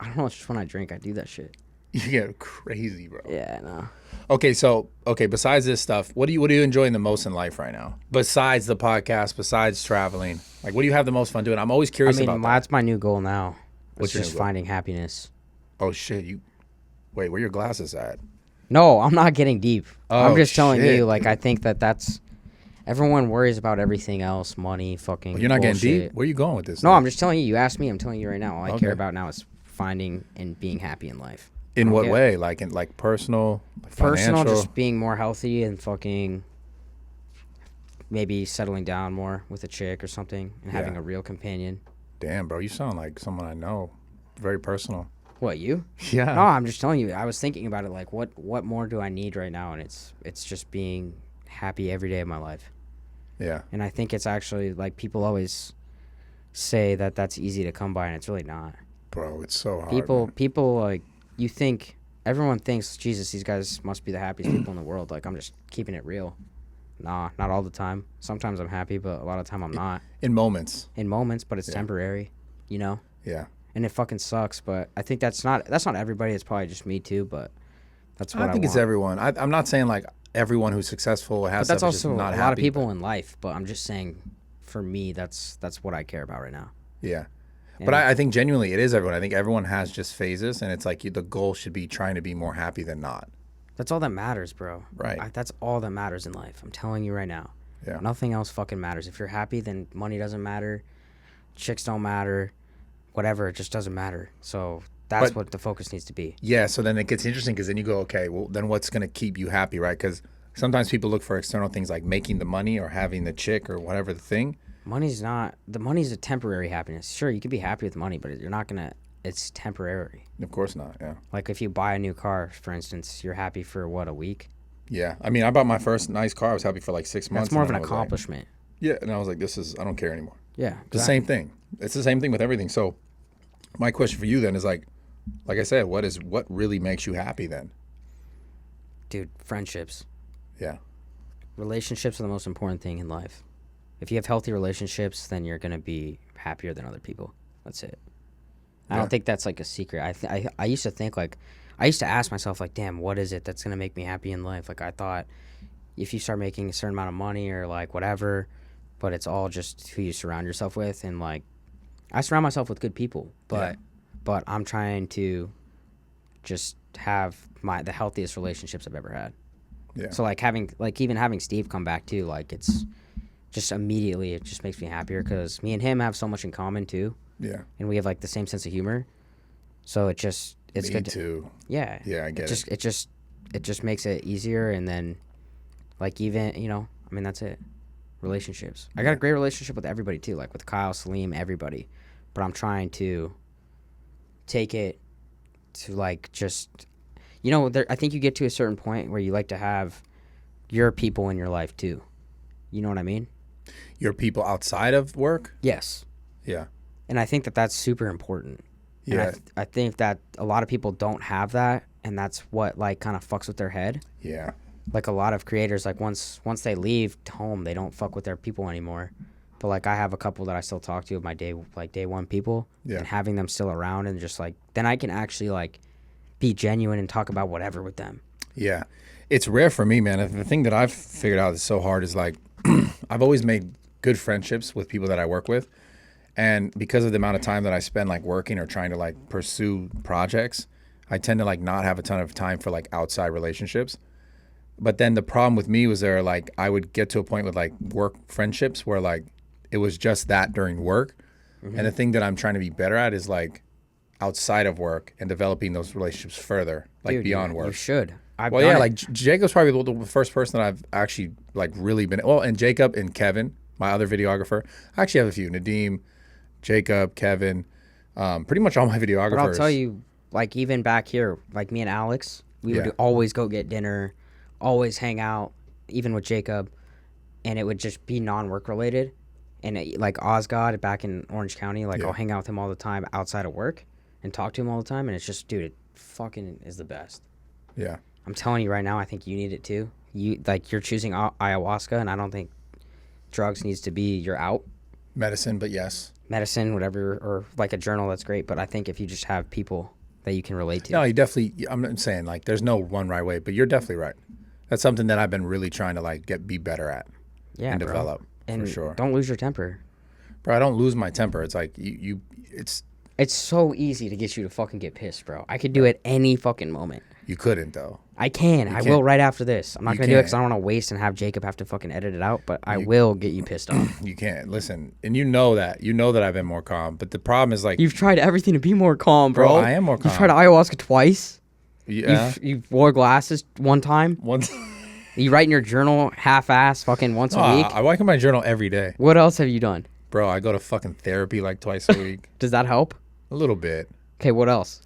Speaker 3: don't know. It's just when I drink, I do that shit.
Speaker 2: You get crazy, bro.
Speaker 3: Yeah, no.
Speaker 2: Okay, so besides this stuff, what are you enjoying the most in life right now? Besides the podcast, besides traveling, like what do you have the most fun doing? I'm always
Speaker 3: I
Speaker 2: curious
Speaker 3: mean,
Speaker 2: about that.
Speaker 3: that's my new goal now.
Speaker 2: What's
Speaker 3: It's
Speaker 2: your
Speaker 3: just
Speaker 2: new goal?
Speaker 3: finding happiness.
Speaker 2: Oh shit, wait, where your glasses at?
Speaker 3: No, I'm not getting deep. I'm
Speaker 2: Oh,
Speaker 3: just telling
Speaker 2: shit.
Speaker 3: you, like, I think that's. Everyone worries about everything else, money, fucking.
Speaker 2: You're not
Speaker 3: bullshit.
Speaker 2: getting deep. Where you going with this?
Speaker 3: No,
Speaker 2: now?
Speaker 3: I'm just telling you. You asked me. I'm telling you right now. All I
Speaker 2: Okay.
Speaker 3: care about now is finding and being happy in life.
Speaker 2: In what
Speaker 3: Yeah.
Speaker 2: way? Like in like personal, like
Speaker 3: Personal,
Speaker 2: financial?
Speaker 3: just being more healthy and fucking maybe settling down more with a chick or something and having
Speaker 2: Yeah.
Speaker 3: a real companion.
Speaker 2: Damn, bro, you sound like someone I know. Very personal.
Speaker 3: What, you?
Speaker 2: Yeah.
Speaker 3: No, I'm just telling you. I was thinking about it like what more do I need right now, and it's just being happy every day of my life.
Speaker 2: Yeah.
Speaker 3: And I think it's actually like people always say that that's easy to come by, and it's really not.
Speaker 2: Bro, it's so hard.
Speaker 3: People like you think everyone thinks Jesus, these guys must be the happiest people in the world. Like I'm just keeping it real. Nah, not all the time. Sometimes I'm happy, but a lot of the time I'm not.
Speaker 2: In moments.
Speaker 3: In moments, but it's temporary, you know?
Speaker 2: Yeah.
Speaker 3: And it fucking sucks, but I think that's not everybody. It's probably just me too, but that's what I
Speaker 2: think it's
Speaker 3: want.
Speaker 2: everyone. I'm not saying like everyone who's successful has
Speaker 3: But that's
Speaker 2: stuff is just
Speaker 3: also
Speaker 2: not
Speaker 3: a
Speaker 2: happy,
Speaker 3: lot of people in life, but I'm just saying for me that's what I care about right now.
Speaker 2: Yeah.
Speaker 3: And
Speaker 2: But I think genuinely it is everyone. I think everyone has just phases, and it's like the goal should be trying to be more happy than not.
Speaker 3: that's all that matters, bro.
Speaker 2: Right.
Speaker 3: That's all that matters in life. I'm telling you right now.
Speaker 2: Yeah.
Speaker 3: Nothing else fucking matters. If you're happy, then money doesn't matter. Chicks don't matter. Whatever, it just doesn't matter. So that's
Speaker 2: But-
Speaker 3: what the focus needs to be.
Speaker 2: Yeah, so then it gets interesting because then you go, okay, well, then what's going to keep you happy, right? Because sometimes people look for external things like making the money or having the chick or whatever the thing.
Speaker 3: Money's a temporary happiness. Sure, you can be happy with money, but you're not gonna. It's temporary.
Speaker 2: Of course not, yeah.
Speaker 3: Like if you buy a new car, for instance, you're happy for what, a week?
Speaker 2: Yeah, I mean, I bought my first nice car. I was happy for like 6 months.
Speaker 3: That's more of
Speaker 2: and
Speaker 3: an
Speaker 2: then I was like-
Speaker 3: accomplishment.
Speaker 2: yeah, and I was like, I don't care anymore.
Speaker 3: Yeah,
Speaker 2: The same thing. It's the same thing with everything. So my question for you then is like I said, what really makes you happy then?
Speaker 3: dude. Friendships,
Speaker 2: Yeah.
Speaker 3: relationships are the most important thing in life. If you have healthy relationships, then you're gonna be happier than other people. That's it. I
Speaker 2: Yeah.
Speaker 3: don't think that's like a secret. I used to think like, I used to ask myself like, damn, what is it that's gonna make me happy in life? Like I thought, if you start making a certain amount of money or like whatever, but it's all just who you surround yourself with, and like, I surround myself with good people, but I'm trying to just have the healthiest relationships I've ever had.
Speaker 2: Yeah.
Speaker 3: So like even having Steve come back too, like it's just immediately it just makes me happier because me and him have so much in common too,
Speaker 2: Yeah.
Speaker 3: and we have like the same sense of humor. So it's
Speaker 2: Me
Speaker 3: good
Speaker 2: too.
Speaker 3: Yeah.
Speaker 2: Yeah, I get
Speaker 3: It just makes it easier, and then Like even, I mean, that's it. Relationships. I got a great relationship with everybody too, like with Kyle, Salim, everybody. But I'm trying to take it to like just, I think you get to a certain point where you like to have your people in your life too. You know what I mean?
Speaker 2: Your people outside of work?
Speaker 3: Yes.
Speaker 2: Yeah.
Speaker 3: And I think that that's super important.
Speaker 2: Yeah.
Speaker 3: And I think that a lot of people don't have that, and that's what like kind of fucks with their head.
Speaker 2: Yeah.
Speaker 3: Like a lot of creators, like once they leave home, they don't fuck with their people anymore. But like I have a couple that I still talk to of my day one people,
Speaker 2: Yeah.
Speaker 3: and having them still around and just like then I can actually like be genuine and talk about whatever with them.
Speaker 2: Yeah. It's rare for me, man. The thing that I've figured out is so hard is like I've always made good friendships with people that I work with. And because of the amount of time that I spend like working or trying to like pursue projects, I tend to like not have a ton of time for like outside relationships. But then the problem with me was there like I would get to a point with like work friendships where like it was just that during work. Mm-hmm. And the thing that I'm trying to be better at is like outside of work and developing those relationships further, like
Speaker 3: Dude,
Speaker 2: beyond work.
Speaker 3: You should.
Speaker 2: Like Jacob's probably the first person that I've actually like really been. Well, and Jacob and Kevin, my other videographer. I actually have a few. Nadeem, Jacob, Kevin, pretty much all my videographers.
Speaker 3: But I'll tell you, like even back here, like me and Alex, we would always go get dinner, always hang out, even with Jacob, and it would just be non-work related. And like Osgod back in Orange County, like I'll hang out with him all the time outside of work and talk to him all the time, and it's just, dude, it fucking is the best.
Speaker 2: Yeah.
Speaker 3: I'm telling you right now, I think you need it too. You're choosing ayahuasca, and I don't think drugs needs to be your out.
Speaker 2: Medicine, but yes.
Speaker 3: Medicine, whatever, or like a journal, that's great. But I think if you just have people that you can relate to.
Speaker 2: No, you definitely, I'm not saying like there's no one right way, but you're definitely right. That's something that I've been really trying to like be better at and develop
Speaker 3: and
Speaker 2: for sure.
Speaker 3: Don't lose your temper.
Speaker 2: Bro, I don't lose my temper. It's like
Speaker 3: It's so easy to get you to fucking get pissed, bro. I could do it any fucking moment.
Speaker 2: You couldn't though.
Speaker 3: I can. I will right after this. I'm not going to do it because I don't want to waste and have Jacob have to fucking edit it out, but I will get you pissed off.
Speaker 2: You can't. Listen, and you know that I've been more calm, but the problem is like...
Speaker 3: You've tried everything to be more calm, bro.
Speaker 2: I am more calm.
Speaker 3: You've tried ayahuasca twice.
Speaker 2: Yeah.
Speaker 3: You wore glasses one time. You write in your journal half-ass fucking once a week.
Speaker 2: I write in my journal every day.
Speaker 3: What else have you done?
Speaker 2: Bro, I go to fucking therapy like twice a week.
Speaker 3: Does that help?
Speaker 2: A little bit.
Speaker 3: Okay, what else?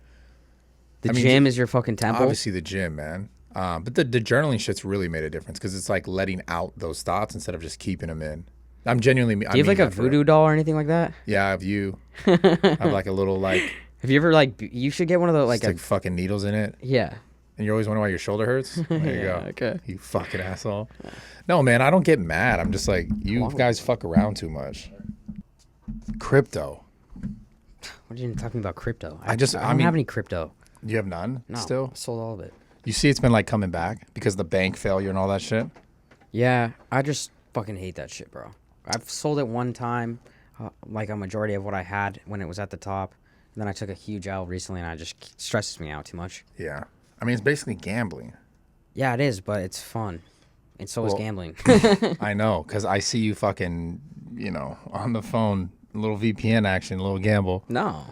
Speaker 3: The gym is your fucking temple?
Speaker 2: Obviously the gym, man. But the journaling shit's really made a difference because it's like letting out those thoughts instead of just keeping them in. I'm genuinely...
Speaker 3: Do you have like a voodoo doll or anything like that?
Speaker 2: Yeah, I have you. I have like a little like...
Speaker 3: Have you ever like... You should get one of the like...
Speaker 2: Like fucking needles in it.
Speaker 3: Yeah.
Speaker 2: And you're always wondering why your shoulder hurts? There you go.
Speaker 3: Okay.
Speaker 2: You fucking asshole. No, man, I don't get mad. I'm just like, you guys fuck around too much. Crypto.
Speaker 3: What are you talking about crypto? I
Speaker 2: don't
Speaker 3: have any crypto.
Speaker 2: You have none?
Speaker 3: No,
Speaker 2: still?
Speaker 3: I sold all of it.
Speaker 2: You see it's been like coming back because of the bank failure and all that shit?
Speaker 3: Yeah, I just fucking hate that shit, bro. I've sold it one time, like a majority of what I had when it was at the top. And then I took a huge L recently, and it just stresses me out too much.
Speaker 2: Yeah. I mean, it's basically gambling.
Speaker 3: Yeah, it is, but it's fun. And so is gambling.
Speaker 2: I know, because I see you fucking, on the phone, a little VPN action, a little gamble.
Speaker 3: No.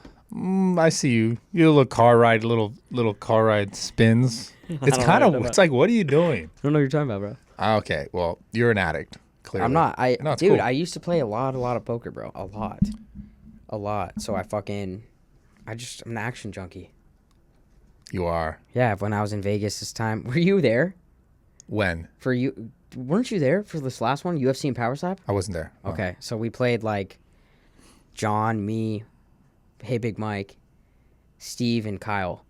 Speaker 2: I see you. You do a little car ride, little car ride spins. It's kind of, it's like, what are you doing?
Speaker 3: I don't know what you're talking about, bro.
Speaker 2: Okay, well, you're an addict, clearly.
Speaker 3: I'm not. Dude,
Speaker 2: cool.
Speaker 3: I used to play a lot of poker, bro. A lot. So I'm an action junkie.
Speaker 2: You are.
Speaker 3: Yeah, when I was in Vegas this time. Were you there?
Speaker 2: When?
Speaker 3: Weren't you there for this last one, UFC and Power Slap?
Speaker 2: I wasn't there. No.
Speaker 3: Okay, so we played like John, me, Hey Big Mike, Steve, and Kyle.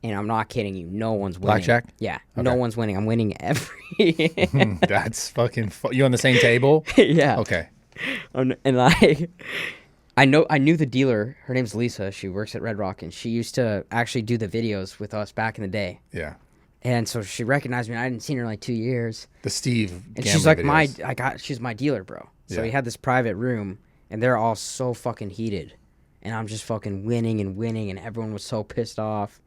Speaker 3: And I'm not kidding you. No one's winning.
Speaker 2: Blackjack?
Speaker 3: Yeah.
Speaker 2: Okay.
Speaker 3: No one's winning. I'm winning every...
Speaker 2: That's fucking... You on the same table?
Speaker 3: Yeah.
Speaker 2: Okay.
Speaker 3: And I knew the dealer. Her name's Lisa. She works at Red Rock, and she used to actually do the videos with us back in the day.
Speaker 2: Yeah.
Speaker 3: And so she recognized me. I hadn't seen her in like 2 years.
Speaker 2: The Steve
Speaker 3: and she's like
Speaker 2: videos.
Speaker 3: She's my dealer, bro. So
Speaker 2: Yeah.
Speaker 3: we had this private room, and they're all so fucking heated. And I'm just fucking winning, and everyone was so pissed off.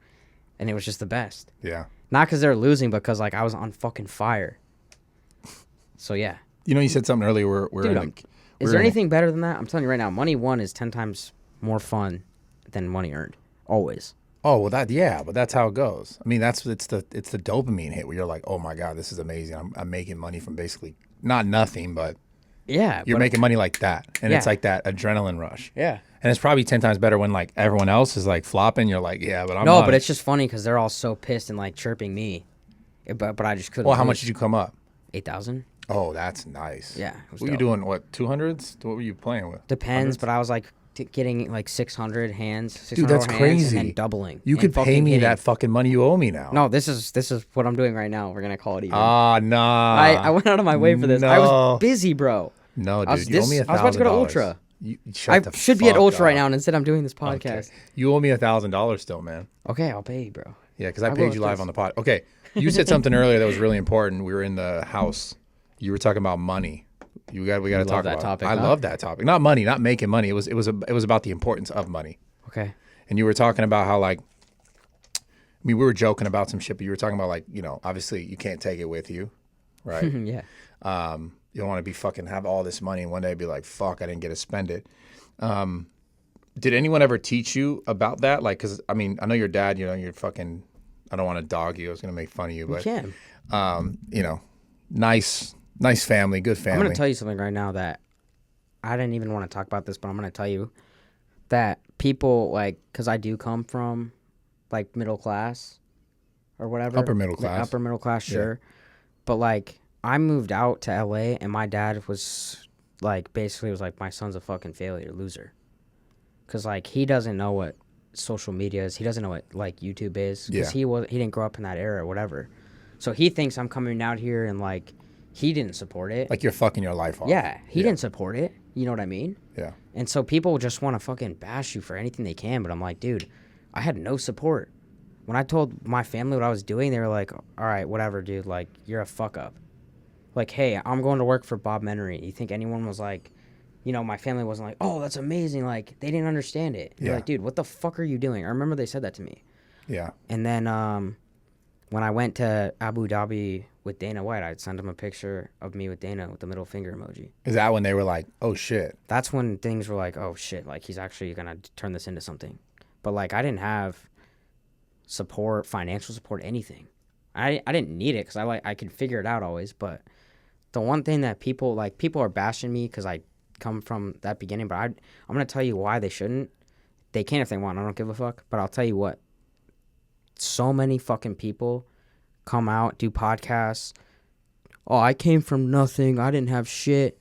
Speaker 3: And it was just the best.
Speaker 2: Yeah.
Speaker 3: Not because they're losing, but because like I was on fucking fire. So yeah.
Speaker 2: You said something earlier.
Speaker 3: Is there anything better than that? I'm telling you right now, money won is 10 times more fun than money earned. Always.
Speaker 2: Oh well, but that's how it goes. I mean, it's the dopamine hit where you're like, oh my god, this is amazing. I'm making money from basically not nothing, but
Speaker 3: Yeah.
Speaker 2: you're making money like that, and it's
Speaker 3: Yeah.
Speaker 2: like that adrenaline rush.
Speaker 3: Yeah.
Speaker 2: And it's probably 10 times better when like everyone else is like flopping. You're like, yeah, but I'm
Speaker 3: No,
Speaker 2: not.
Speaker 3: but it's just funny because they're all so pissed and like chirping me. But I just couldn't.
Speaker 2: Well, how much did you come up?
Speaker 3: 8,000.
Speaker 2: Oh, that's nice.
Speaker 3: Yeah. It was
Speaker 2: What were you
Speaker 3: dope.
Speaker 2: doing? What, 200s? What were you playing with?
Speaker 3: Depends,
Speaker 2: Hundreds?
Speaker 3: but I was like getting like 600 hands. 600
Speaker 2: Dude, that's
Speaker 3: hands
Speaker 2: crazy.
Speaker 3: And then doubling.
Speaker 2: You
Speaker 3: and
Speaker 2: could pay
Speaker 3: fucking
Speaker 2: me
Speaker 3: hitting.
Speaker 2: that fucking money you owe me now.
Speaker 3: No, this is what I'm doing right now. We're gonna call it even.
Speaker 2: Ah, nah.
Speaker 3: I went out of my way for this. I
Speaker 2: No.
Speaker 3: was busy, bro.
Speaker 2: No,
Speaker 3: I was
Speaker 2: dude, you owe me $1,000.
Speaker 3: I was about to go to Ultra.
Speaker 2: You,
Speaker 3: I
Speaker 2: shut the
Speaker 3: should be at
Speaker 2: fuck
Speaker 3: Ultra right
Speaker 2: up.
Speaker 3: now, and instead I'm doing this podcast.
Speaker 2: Okay. You owe me $1,000 still, man.
Speaker 3: Okay, I'll pay you, bro.
Speaker 2: Yeah, because I
Speaker 3: will
Speaker 2: paid
Speaker 3: if
Speaker 2: you live
Speaker 3: this-
Speaker 2: on the pod. Okay, you said something earlier that was really important. We were in the house. You were talking about money. We got to
Speaker 3: love
Speaker 2: talk
Speaker 3: that
Speaker 2: about
Speaker 3: topic,
Speaker 2: it. I
Speaker 3: huh?
Speaker 2: love that topic. Not money, not making money. It was about the importance of money.
Speaker 3: Okay.
Speaker 2: And you were talking about how like, I mean, we were joking about some shit, but you were talking about like, you know, obviously you can't take it with you, right?
Speaker 3: Yeah.
Speaker 2: You don't want to be fucking have all this money and one day be like, fuck, I didn't get to spend it. Did anyone ever teach you about that? Like, cause I mean, I know your dad, you know, you're fucking, I don't want to dog you. I was going to make fun of you,
Speaker 3: You
Speaker 2: but,
Speaker 3: can.
Speaker 2: you know, nice family, good family.
Speaker 3: I'm gonna tell you something right now that I didn't even want to talk about this, but I'm gonna tell you that people like, cause I do come from like middle class or whatever.
Speaker 2: Upper middle
Speaker 3: Like,
Speaker 2: class.
Speaker 3: upper middle class, sure. But like, I moved out to LA, and my dad was like, basically was like, my son's a fucking failure, loser. Cause like he doesn't know what social media is. He doesn't know what like YouTube is. Cause
Speaker 2: Yeah.
Speaker 3: he didn't grow up in that era or whatever. So he thinks I'm coming out here and like he didn't support it.
Speaker 2: Like you're fucking your life off.
Speaker 3: Yeah, he didn't support it. You know what I mean?
Speaker 2: Yeah.
Speaker 3: And so people just want to fucking bash you for anything they can. But I'm like, dude, I had no support. When I told my family what I was doing, they were like, all right, whatever, dude. Like, you're a fuck up. Like, hey, I'm going to work for Bob Menery. You think anyone was like, you know, my family wasn't like, oh, that's amazing. Like, they didn't understand it. They're
Speaker 2: Yeah.
Speaker 3: like, dude, what the fuck are you doing? I remember they said that to me.
Speaker 2: Yeah.
Speaker 3: And then when I went to Abu Dhabi with Dana White, I'd send him a picture of me with Dana with the middle finger emoji.
Speaker 2: Is that when they were like, oh shit?
Speaker 3: That's when things were like, oh shit, like he's actually gonna turn this into something. But like I didn't have support, financial support, anything. I didn't need it because I could figure it out always. But the one thing that people are bashing me because I come from that beginning. But I'm gonna tell you why they shouldn't. They can if they want. I don't give a fuck. But I'll tell you what. So many fucking people come out, do podcasts. Oh, I came from nothing. I didn't have shit.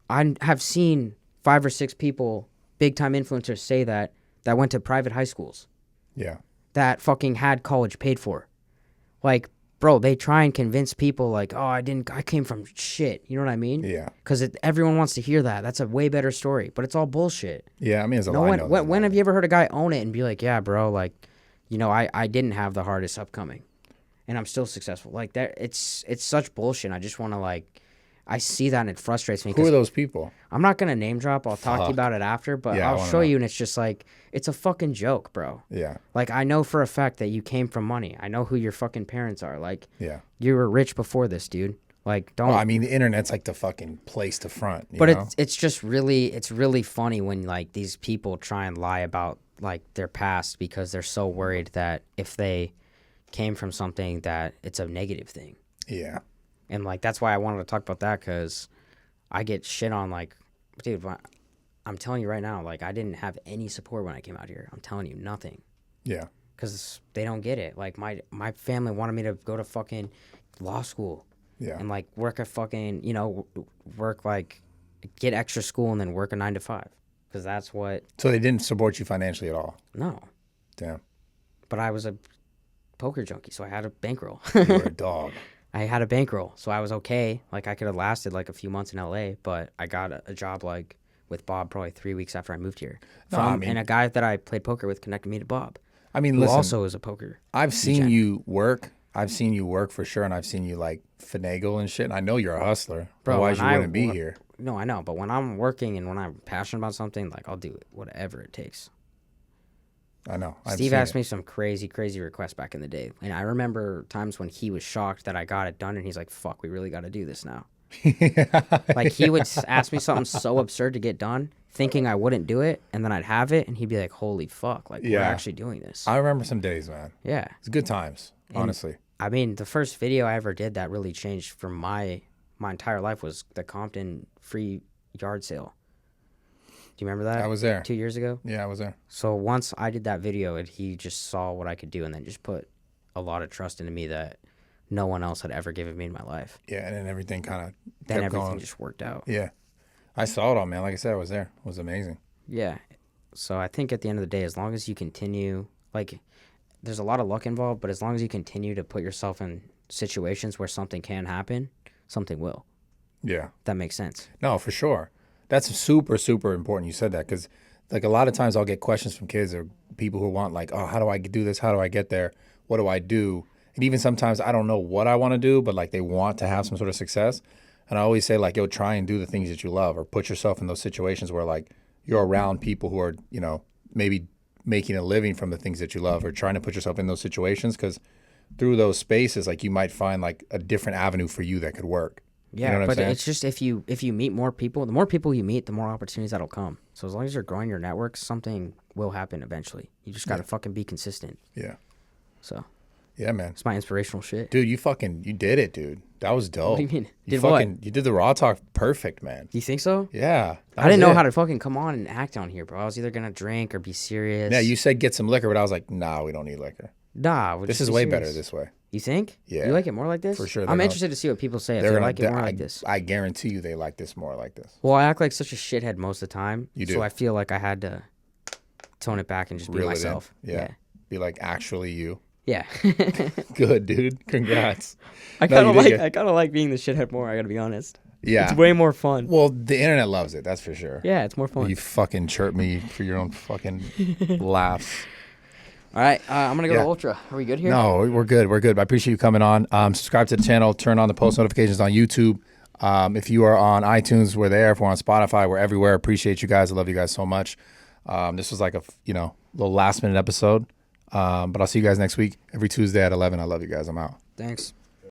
Speaker 3: I have seen 5 or 6 people, big time influencers, say that went to private high schools,
Speaker 2: Yeah.
Speaker 3: that fucking had college paid for. Like, bro, they try and convince people like, oh, I came from shit. You know what I mean?
Speaker 2: Yeah.
Speaker 3: Because everyone wants to hear that. That's a way better story, but it's all bullshit.
Speaker 2: Yeah. I mean, there's a
Speaker 3: No
Speaker 2: lot.
Speaker 3: one. When have you ever heard a guy own it and be like, yeah, bro, like, you know, I didn't have the hardest upcoming, and I'm still successful. Like that, it's such bullshit. I just want to like, I see that and it frustrates me.
Speaker 2: Who are those people?
Speaker 3: I'm not gonna name drop. I'll talk to you
Speaker 2: Fuck.
Speaker 3: about it after, but
Speaker 2: Yeah, I
Speaker 3: I'll
Speaker 2: wanna
Speaker 3: show
Speaker 2: know.
Speaker 3: you, and it's just like it's a fucking joke, bro.
Speaker 2: Yeah.
Speaker 3: Like I know for a fact that you came from money. I know who your fucking parents are. Like
Speaker 2: Yeah.
Speaker 3: you were rich before this, dude. Like don't.
Speaker 2: Well, I mean, the internet's like the fucking place to front. You
Speaker 3: but
Speaker 2: know?
Speaker 3: it's just really funny when like these people try and lie about like their past because they're so worried that if they came from something that it's a negative thing.
Speaker 2: Yeah.
Speaker 3: And like that's why I wanted to talk about that because I get shit on like, dude. I'm telling you right now, like I didn't have any support when I came out here. I'm telling you, nothing.
Speaker 2: Yeah.
Speaker 3: Because they don't get it. Like my family wanted me to go to fucking law school.
Speaker 2: Yeah.
Speaker 3: And like work a fucking, you know, work like get extra school and then work a 9 to 5. Because that's what.
Speaker 2: So they didn't support you financially at all.
Speaker 3: No.
Speaker 2: Damn.
Speaker 3: But I was a poker junkie, so I had a bankroll.
Speaker 2: You were a dog.
Speaker 3: I had a bankroll, so I was okay. Like I could have lasted like a few months in LA, but I got a job like with Bob probably 3 weeks after I moved here. And a guy that I played poker with connected me to Bob.
Speaker 2: I mean,
Speaker 3: Who
Speaker 2: listen,
Speaker 3: also is a poker.
Speaker 2: I've seen
Speaker 3: legend.
Speaker 2: you work. I've seen you work for sure, and I've seen you like finagle and shit. And I know you're a hustler.
Speaker 3: Bro,
Speaker 2: Otherwise, you
Speaker 3: when I
Speaker 2: wouldn't be
Speaker 3: wo-
Speaker 2: here.
Speaker 3: No, I know, but when I'm working and when I'm passionate about something, like I'll do it, whatever it takes.
Speaker 2: I know.
Speaker 3: Steve asked me some crazy requests back in the day, and I remember times when he was shocked that I got it done, and he's like, "Fuck, we really got to do this now." Like he would ask me something so absurd to get done, thinking I wouldn't do it, and then I'd have it, and he'd be like, "Holy fuck! Like, we're
Speaker 2: Yeah.
Speaker 3: actually doing this."
Speaker 2: I remember some days, man.
Speaker 3: Yeah.
Speaker 2: It's good times,
Speaker 3: And,
Speaker 2: honestly.
Speaker 3: I mean, the first video I ever did that really changed for my entire life was the Compton free yard sale. Do you remember that?
Speaker 2: I was there
Speaker 3: 2 years ago.
Speaker 2: Yeah, I was there.
Speaker 3: So once I did that video, he just saw what I could do, and then just put a lot of trust into me that no one else had ever given me in my life.
Speaker 2: Yeah, and then everything kind of
Speaker 3: Then
Speaker 2: kept
Speaker 3: everything
Speaker 2: going.
Speaker 3: just worked out.
Speaker 2: Yeah, I saw it all, man. Like I said, I was there. It was amazing.
Speaker 3: Yeah. So I think at the end of the day, as long as you continue, like, there's a lot of luck involved, but as long as you continue to put yourself in situations where something can happen, something will.
Speaker 2: Yeah.
Speaker 3: That makes sense.
Speaker 2: No, for sure. That's super, super important. You said that because, like, a lot of times I'll get questions from kids or people who want, like, oh, how do I do this? How do I get there? What do I do? And even sometimes I don't know what I want to do, but, like, they want to have some sort of success. And I always say, like, yo, try and do the things that you love, or put yourself in those situations where, like, you're around people who are, you know, maybe making a living from the things that you love, or trying to put yourself in those situations, because through those spaces, like, you might find, like, a different avenue for you that could work.
Speaker 3: Yeah,
Speaker 2: you know what
Speaker 3: but
Speaker 2: I'm saying?
Speaker 3: it's just if you meet more people, the more people you meet, the more opportunities that'll come. So as long as you're growing your network, something will happen eventually. You just got to fucking be consistent.
Speaker 2: Yeah.
Speaker 3: So
Speaker 2: Yeah, man.
Speaker 3: it's my inspirational shit.
Speaker 2: Dude, you did it, dude. That was dope.
Speaker 3: What do you mean?
Speaker 2: You
Speaker 3: Did what?
Speaker 2: You did the Raw Talk perfect, man.
Speaker 3: You think so?
Speaker 2: Yeah.
Speaker 3: I didn't know how to fucking come on and act on here, bro. I was either gonna drink or be serious.
Speaker 2: Yeah, you said get some liquor, but I was like, nah, we don't need liquor.
Speaker 3: Nah, we'll
Speaker 2: This
Speaker 3: just
Speaker 2: is
Speaker 3: be
Speaker 2: way
Speaker 3: serious.
Speaker 2: better this way.
Speaker 3: You think?
Speaker 2: Yeah.
Speaker 3: You like it more like this?
Speaker 2: For sure, they're
Speaker 3: I'm
Speaker 2: gonna-
Speaker 3: interested to see what people say if
Speaker 2: They're
Speaker 3: they
Speaker 2: gonna
Speaker 3: like it more like this.
Speaker 2: I guarantee you they like this more like this.
Speaker 3: Well, I act like such a shithead most of the time.
Speaker 2: You do.
Speaker 3: So I feel like I had to tone it back and just be
Speaker 2: Reel it in.
Speaker 3: myself.
Speaker 2: Yeah. Be like, actually you.
Speaker 3: Yeah.
Speaker 2: Good, dude. Congrats.
Speaker 3: I
Speaker 2: No,
Speaker 3: kind
Speaker 2: you
Speaker 3: of
Speaker 2: did
Speaker 3: like
Speaker 2: good.
Speaker 3: I kind of like being the shithead more. I gotta be honest.
Speaker 2: Yeah.
Speaker 3: It's way more fun.
Speaker 2: Well, the internet loves it. That's for sure.
Speaker 3: Yeah, it's more fun.
Speaker 2: You fucking chirp me for your own fucking laughs.
Speaker 3: All right, I'm gonna go
Speaker 2: Yeah.
Speaker 3: to Ultra. Are we good here?
Speaker 2: No, we're good. We're good. I appreciate you coming on. Subscribe to the channel. Turn on the post notifications on YouTube. If you are on iTunes, we're there. If we're on Spotify, we're everywhere. Appreciate you guys. I love you guys so much. This was like a little last minute episode. But I'll see you guys next week. Every Tuesday at 11. I love you guys. I'm out.
Speaker 3: Thanks.